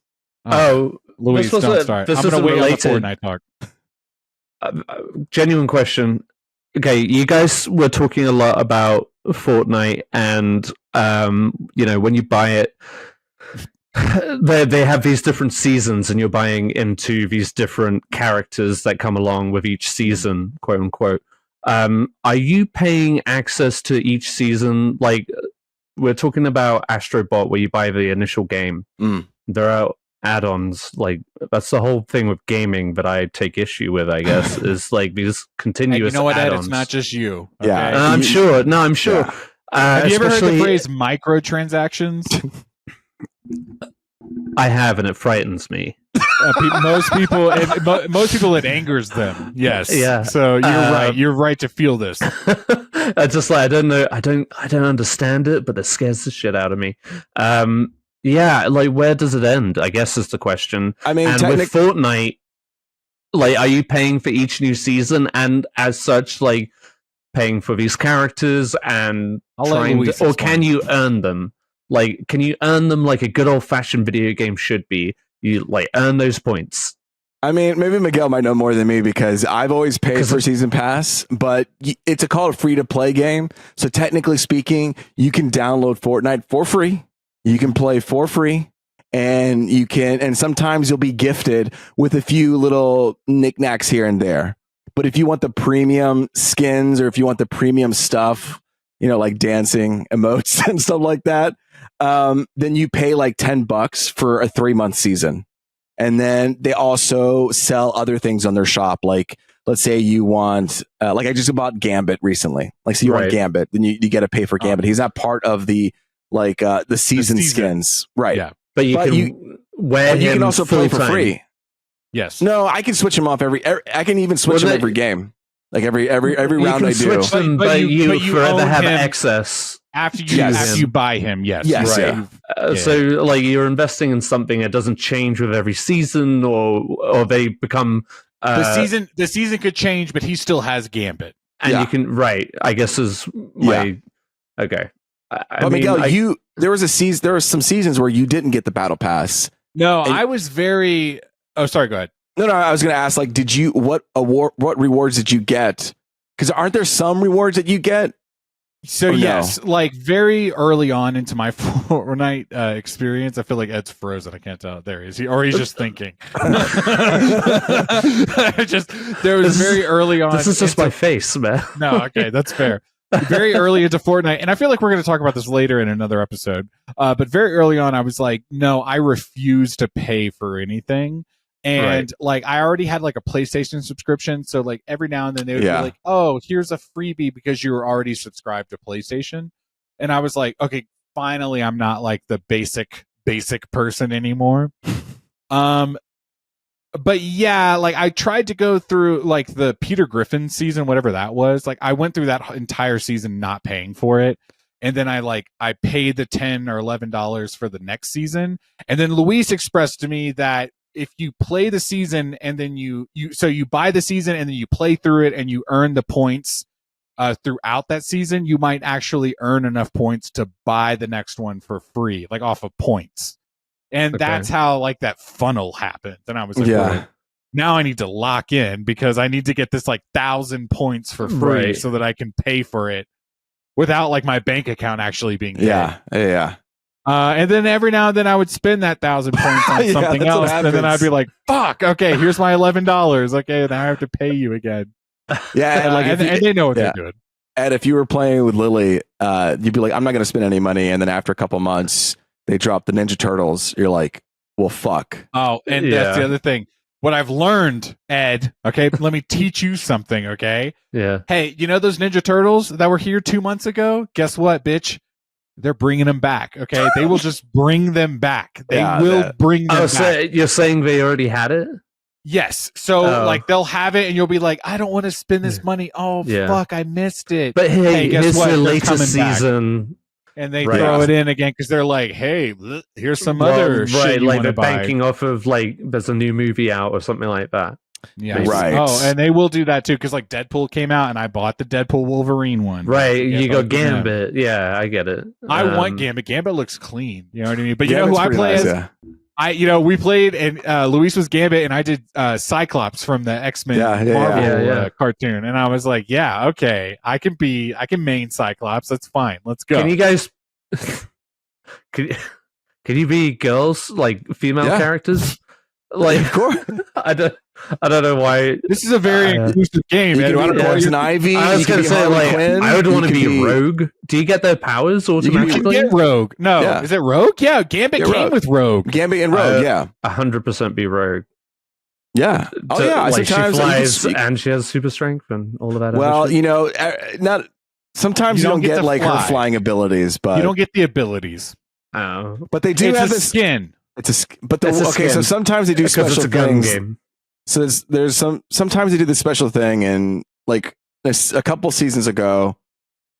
Louise, don't start. I'm gonna wait on the Fortnite talk.
Genuine question. Okay, you guys were talking a lot about Fortnite, and when you buy it. They have these different seasons, and you're buying into these different characters that come along with each season, quote unquote. Are you paying access to each season? Like, we're talking about Astro Bot, where you buy the initial game. There are add-ons. Like, that's the whole thing with gaming that I take issue with, I guess, is like these continuous.
And you know what,
add-ons.
Ed? It's not just you. Okay?
Yeah,
I'm sure. No, I'm sure.
Yeah.
Have you ever heard the phrase microtransactions?
I have, and it frightens me.
Most people, it angers them. Yes.
Yeah.
So you're right. You're right to feel this.
I just like I don't know. I don't understand it, but it scares the shit out of me. Yeah. Like, where does it end? I guess is the question.
I mean,
and with Fortnite, like, are you paying for each new season, and as such, like, paying for these characters and or can you earn them? Like, can you earn them like a good old-fashioned video game should be? You, like, earn those points.
I mean, maybe Miguel might know more than me because I've always paid for Season Pass, but it's called a free-to-play game. So technically speaking, you can download Fortnite for free. You can play for free. And sometimes you'll be gifted with a few little knickknacks here and there. But if you want the premium skins or if you want the premium stuff, like dancing emotes and stuff like that, then you pay like $10 for a 3-month season. And then they also sell other things on their shop. Like, let's say you want, like I just bought Gambit recently. Like, so you want Gambit, then you get to pay for Gambit. He's not part of the like the season
season.
skins, right?
Yeah.
But you
But
can wear
But you
him
can also play for
full-time.
free.
Yes.
No, I can switch them off I can even switch
Well,
them every game. Like every
You
round
can
I do.
switch them,
But
but
you
you forever
own
have
him
access.
After
Yes.
you buy him, yes.
Yes,
Right.
yeah.
Yeah.
So, like, you're investing in something that doesn't change with every season, or they become
The season could change, but he still has Gambit.
and
Yeah.
you can I guess is my okay. I
But
mean,
Miguel, there was some seasons where you didn't get the battle pass.
No,
And-
I was very. Oh, sorry. Go ahead.
No, I was going to ask, like, what rewards did you get? Because aren't there some rewards that you get?
So
Or no?
yes, like very early on into my Fortnite experience, I feel like Ed's frozen. I can't tell. There he is, or he's just thinking. There was very early on.
this is just
into-
my face, man.
No, okay, that's fair. Very early into Fortnite, and I feel like we're going to talk about this later in another episode. But very early on, I was like, no, I refuse to pay for anything. And like, I already had like a PlayStation subscription, so like every now and then they would be like, "Oh, here's a freebie because you were already subscribed to PlayStation." And I was like, "Okay, finally, I'm not like the basic person anymore." But yeah, like I tried to go through like the Peter Griffin season, whatever that was. Like I went through that entire season not paying for it. And then I paid the $10 or $11 for the next season. And then Luis expressed to me that if you play the season and then you buy the season and then you play through it and you earn the points throughout that season, you might actually earn enough points to buy the next one for free, like off of points. And that's how like that funnel happened. And I was like, well, now I need to lock in because I need to get this like 1,000 points for free so that I can pay for it without like my bank account actually being paid.
Yeah.
And then every now and then I would spend that 1,000 points on something else, and then I'd be like, "Fuck, okay, here's my $11. Okay, now I have to pay you again."
Yeah,
and they know what they're doing.
And if you were playing with Lily, you'd be like, "I'm not going to spend any money," and then after a couple months, they drop the Ninja Turtles. You're like, "Well, fuck."
Oh, and that's the other thing. What I've learned, Ed. Okay, let me teach you something. Okay.
Yeah.
Hey, you know those Ninja Turtles that were here 2 months ago? Guess what, bitch? They're bringing them back. Okay, they will just bring them back. They will bring them back.
So you're saying they already had it?
Yes. So like they'll have it, and you'll be like, I don't want to spend this money. Oh fuck, I missed it.
But hey,
guess
here's
what?
the
They're
latest
coming back.
season.
And they throw it in again because they're like, hey, here's some other shit
right,
you
like
want
they're
to buy.
banking off of like there's a new movie out or something like that.
Yeah.
Right.
Oh, and they will do that too because like Deadpool came out and I bought the Deadpool Wolverine one.
Right,
Yeah,
you got
fuck yeah.
Gambit. Yeah, I get it.
I want Gambit. Gambit looks clean. You know what I mean? But you
Gambit's
know who I
pretty
play
nice,
as? We played and Luis was Gambit and I did Cyclops from the X-Men Marvel cartoon. And I was like, yeah, okay. I can main Cyclops. That's fine. Let's go.
Can you guys can you be girls, like female characters? Like,
of course.
I don't know why.
This is a very inclusive game.
You
Man.
can be Poison Ivy.
I was
going to
say, like, I would want to be Rogue. Do you get their powers
You
automatically?
can get Rogue. No, is it Rogue? Yeah, Gambit came with Rogue.
Gambit and Rogue.
100% be Rogue.
Yeah. Oh yeah.
Like she
Sometimes
flies and she has super strength and all of that.
Well,
other shit.
not. Sometimes you don't get like her flying abilities, but
you don't get the abilities.
But they do have
the
this
skin.
So sometimes they do special
it's a gun
things.
game.
So there's sometimes they do the special thing, and like a couple seasons ago,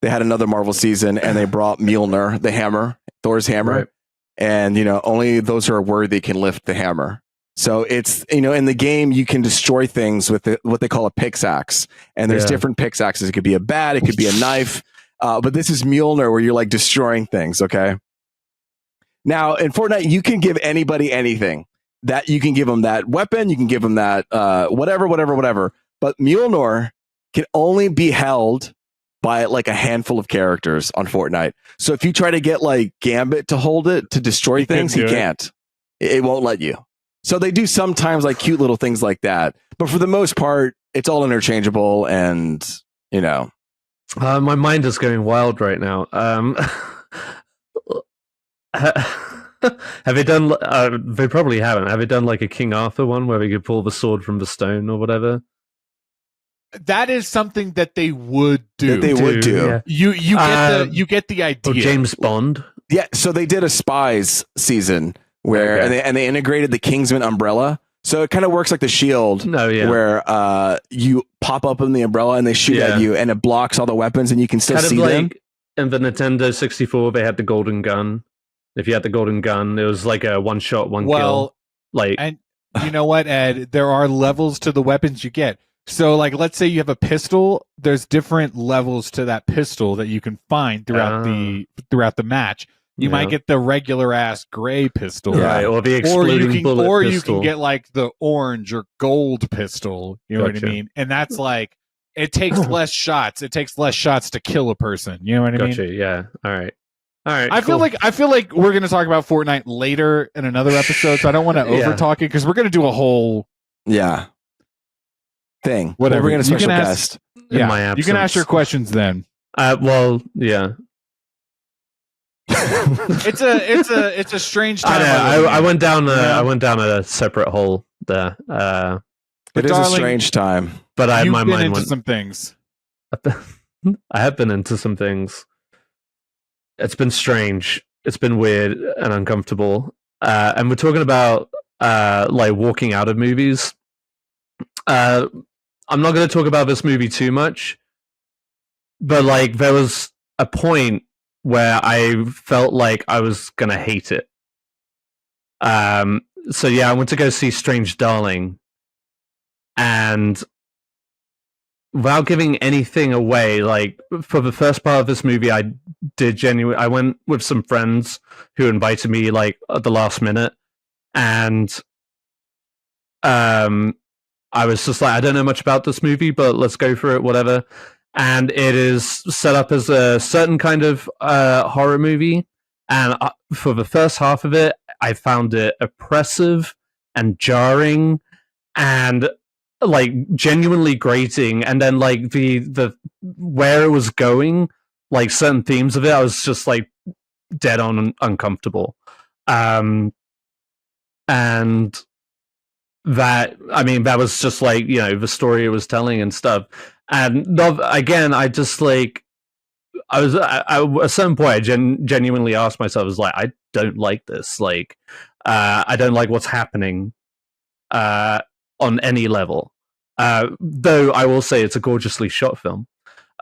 they had another Marvel season, and they brought Mjolnir, the hammer, Thor's hammer, and only those who are worthy can lift the hammer. So it's in the game you can destroy things with what they call a pickaxe, and there's different pickaxes. It could be a bat, it could be a knife, but this is Mjolnir where you're like destroying things. Okay. Now in Fortnite, you can give anybody anything. That you can give them that weapon, you can give them that whatever. But Mjolnir can only be held by like a handful of characters on Fortnite. So if you try to get like Gambit to hold it to destroy things, he can't. It won't let you. So they do sometimes like cute little things like that, but for the most part, it's all interchangeable, and
my mind is going wild right now. Have they done? They probably haven't. Have they done like a King Arthur one where we could pull the sword from the stone or whatever?
That is something that they would do.
Yeah.
You get the idea.
Or James Bond.
Yeah, so they did a Spies season where and they integrated the Kingsman umbrella. So it kind of works like the Shield, where you pop up in the umbrella and they shoot at you, and it blocks all the weapons, and you can still see them.
In the Nintendo 64, they had the golden gun. If you had the golden gun, it was like a one shot, one kill. Like,
and you know what, Ed? There are levels to the weapons you get. So, like, let's say you have a pistol. There's different levels to that pistol that you can find throughout the match. You might get the regular ass gray pistol,
right? Or the exploding bullet
or
pistol.
You can get like the orange or gold pistol. You know what I mean? And that's like it takes less shots. It takes less shots to kill a person. You know what I mean?
Yeah. All right.
I feel like we're going to talk about Fortnite later in another episode, so I don't want to over talk it because we're going to do a whole
thing.
Whatever.
We're going to special guest.
Yeah, my absence. You can ask your questions then.
Yeah.
It's a strange time.
I went down a separate hole there.
It is a strange time.
But my mind
went
into
some things.
I have been into some things. It's been strange. It's been weird and uncomfortable. And we're talking about like walking out of movies. I'm not going to talk about this movie too much, but like there was a point where I felt like I was going to hate it. So yeah, I went to go see Strange Darling, and without giving anything away, like for the first part of this movie, I went with some friends who invited me like at the last minute, and I was just like, I don't know much about this movie, but let's go for it, whatever. And it is set up as a certain kind of horror movie, and for the first half of it, I found it oppressive and jarring and like genuinely grating. And then like the where it was going, like certain themes of it, I was just like dead on uncomfortable. And that was just like, you know, the story it was telling and stuff. And again, I just like I at a certain point I genuinely asked myself, I was like, I don't like this. Like I don't like what's happening on any level. Though I will say it's a gorgeously shot film.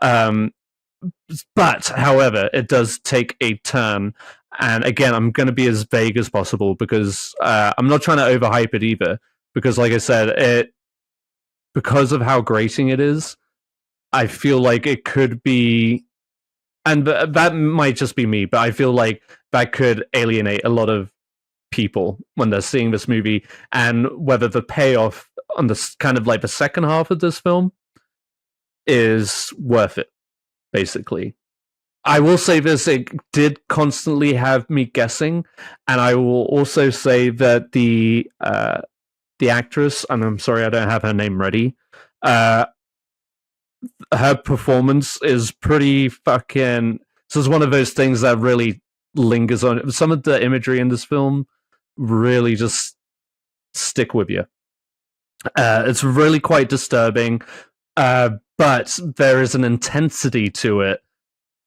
But however, it does take a turn. And again, I'm going to be as vague as possible because I'm not trying to overhype it either. Because like I said, because of how grating it is, I feel like it could be, and that might just be me, but I feel like that could alienate a lot of people when they're seeing this movie, and whether the payoff on this kind of like the second half of this film is worth it, basically. I will say this, it did constantly have me guessing, and I will also say that the actress, and I'm sorry I don't have her name ready, her performance is pretty fucking... This is one of those things that really lingers on. Some of the imagery in this film really just stick with you. It's really quite disturbing, but there is an intensity to it.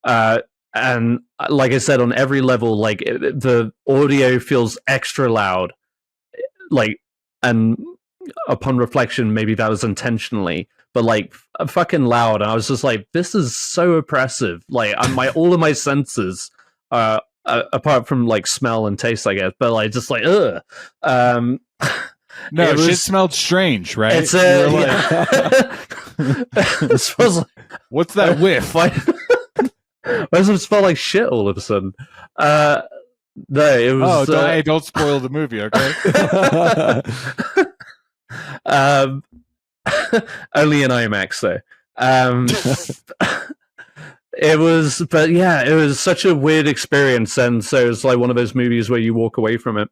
And like I said, on every level, like the audio feels extra loud. Like, and upon reflection, maybe that was intentionally, but like fucking loud. And I was just like, this is so oppressive. Like all of my senses, apart from like smell and taste, I guess, but like just like, ugh.
No, shit smelled strange, right?
It's it smells like,
what's that whiff?
Why does it smell like shit all of a sudden? No, it was.
Oh, don't spoil the movie, okay?
Only in IMAX though. It was, but yeah, it was such a weird experience, and so it's like one of those movies where you walk away from it.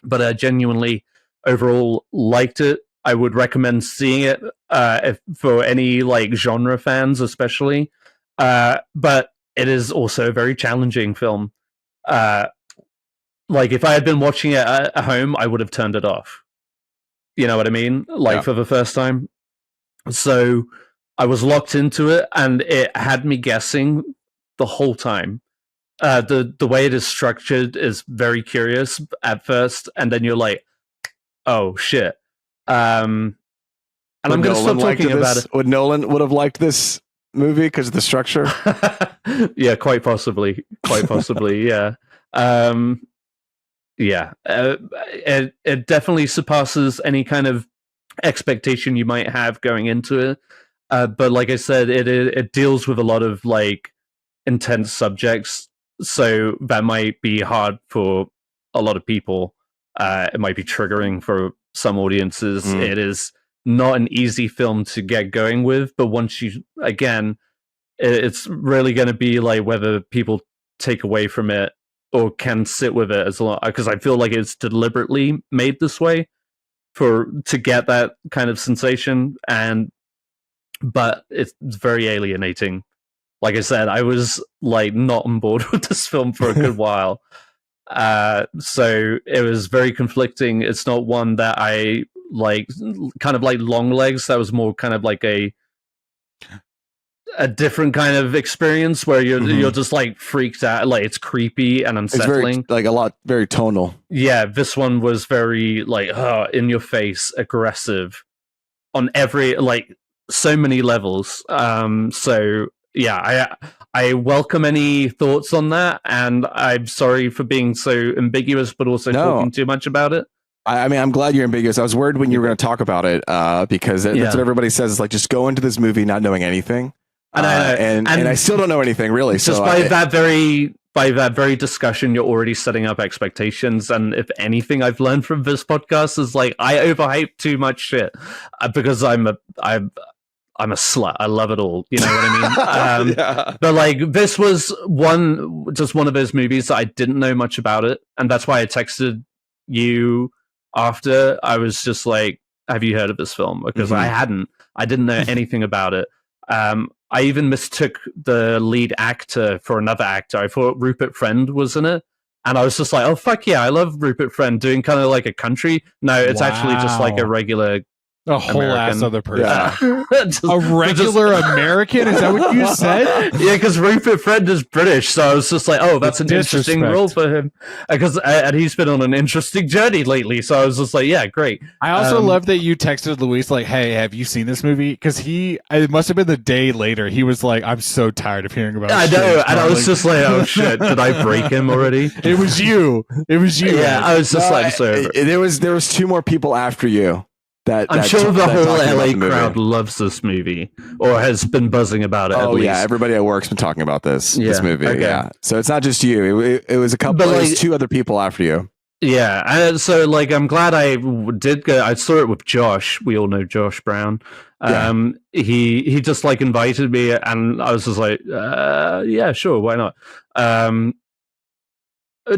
But I genuinely, overall, liked it. I would recommend seeing it for any like genre fans, especially. But it is also a very challenging film. Like if I had been watching it at home, I would have turned it off. You know what I mean? Like for the first time. So I was locked into it, and it had me guessing the whole time. The way it is structured is very curious at first, and then you're like, oh shit. And I'm going to stop talking about it.
Would Nolan would have liked this movie because of the structure?
Yeah, quite possibly. Yeah. It definitely surpasses any kind of expectation you might have going into it. But like I said, it deals with a lot of like intense subjects, so that might be hard for a lot of people. It might be triggering for some audiences. It is not an easy film to get going with, but once you, again, it's really going to be like whether people take away from it or can sit with it as long, because I feel like it's deliberately made this way to get that kind of sensation, but it's very alienating. Like I said, I was like not on board with this film for a good while. So it was very conflicting. It's not one that I like, kind of like Long Legs. That was more kind of like a different kind of experience where you're just like freaked out, like it's creepy and unsettling.
It's very, very tonal.
Yeah, this one was very like in your face, aggressive on every, like, so many levels. So yeah, I welcome any thoughts on that, and I'm sorry for being so ambiguous, but also talking too much about it.
I mean, I'm glad you're ambiguous. I was worried when you were going to talk about it, because that's what everybody says. It's like, just go into this movie not knowing anything. And I still don't know anything really.
Just by that very discussion, you're already setting up expectations. And if anything I've learned from this podcast is like, I overhype too much shit because I'm a slut. I love it all. You know what I mean? But like, this was just one of those movies that I didn't know much about it, and that's why I texted you after. I was just like, "Have you heard of this film?" Because I didn't know anything about it. I even mistook the lead actor for another actor. I thought Rupert Friend was in it, and I was just like, "Oh fuck yeah, I love Rupert Friend doing kind of like a country." No, it's actually just like a regular.
A whole
American.
ass other person.
Yeah.
A regular American? Is that what you said?
Yeah, because Rupert Friend is British, so I was just like, oh, that's an interesting role for him. And he's been on an interesting journey lately, so I was just like, yeah, great.
I also love that you texted Luis like, hey, have you seen this movie? Because it must have been the day later, he was like, I'm so tired of hearing about it.
I know, and I was just like, oh shit, did I break him already?
It was you.
Yeah, I was just like, so.
There was two more people after you.
I'm sure the whole LA crowd loves this movie, or has been buzzing about it.
Oh yeah, everybody at work's been talking about this movie.
Okay.
Yeah, so it's not just you. It was a couple. It was two other people after you.
Yeah, and so like I'm glad I did go. I saw it with Josh. We all know Josh Brown. He just like invited me, and I was just like, yeah, sure, why not?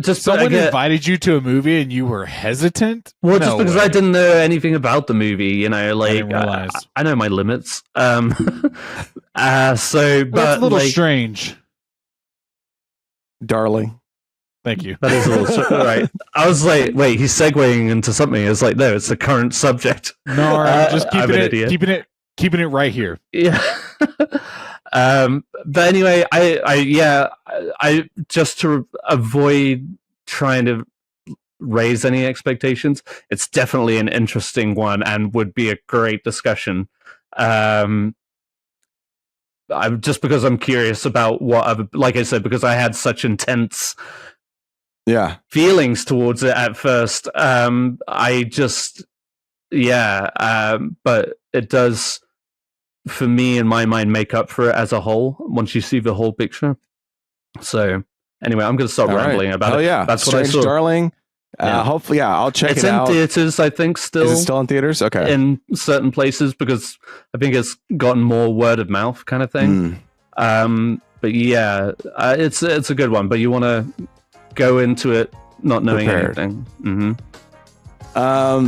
Someone invited you to a movie and you were hesitant?
Well, just because I didn't know anything about the movie, you know, like I know my limits. So,
that's a little
like,
strange,
darling.
Thank you.
That is a little right. I was like, wait, he's segueing into something. It's like, no, it's the current subject.
No, just keeping it right here.
Yeah. But anyway, I just to avoid trying to raise any expectations, it's definitely an interesting one and would be a great discussion. I'm just because I'm curious about like I said, because I had such intense feelings towards it at first. But it does, for me, in my mind, make up for it as a whole once you see the whole picture. So anyway, I'm going to stop rambling about it.
Oh yeah,
that's
Strange
what I saw.
Darling. Hopefully, I'll check it out.
It's in theaters, I think. Still,
is it still in theaters? Okay,
in certain places, because I think it's gotten more word of mouth kind of thing. But yeah, it's a good one. But you want to go into it not knowing anything.
All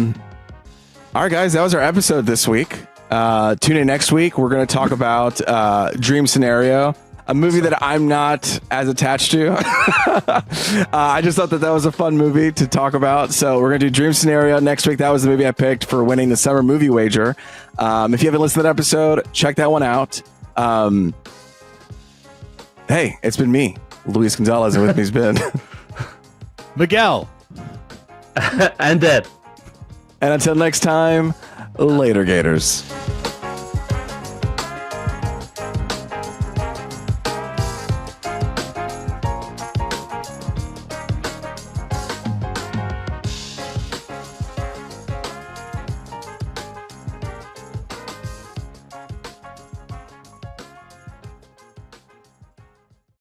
right, guys, that was our episode this week. Tune in next week. We're going to talk about Dream Scenario, a movie that I'm not as attached to. I just thought that was a fun movie to talk about. So we're going to do Dream Scenario next week. That was the movie I picked for winning the Summer Movie Wager. If you haven't listened to that episode, check that one out. Hey, it's been me, Luis Gonzalez, and with me's been.
Miguel.
And Ed.
And until next time, later, Gators.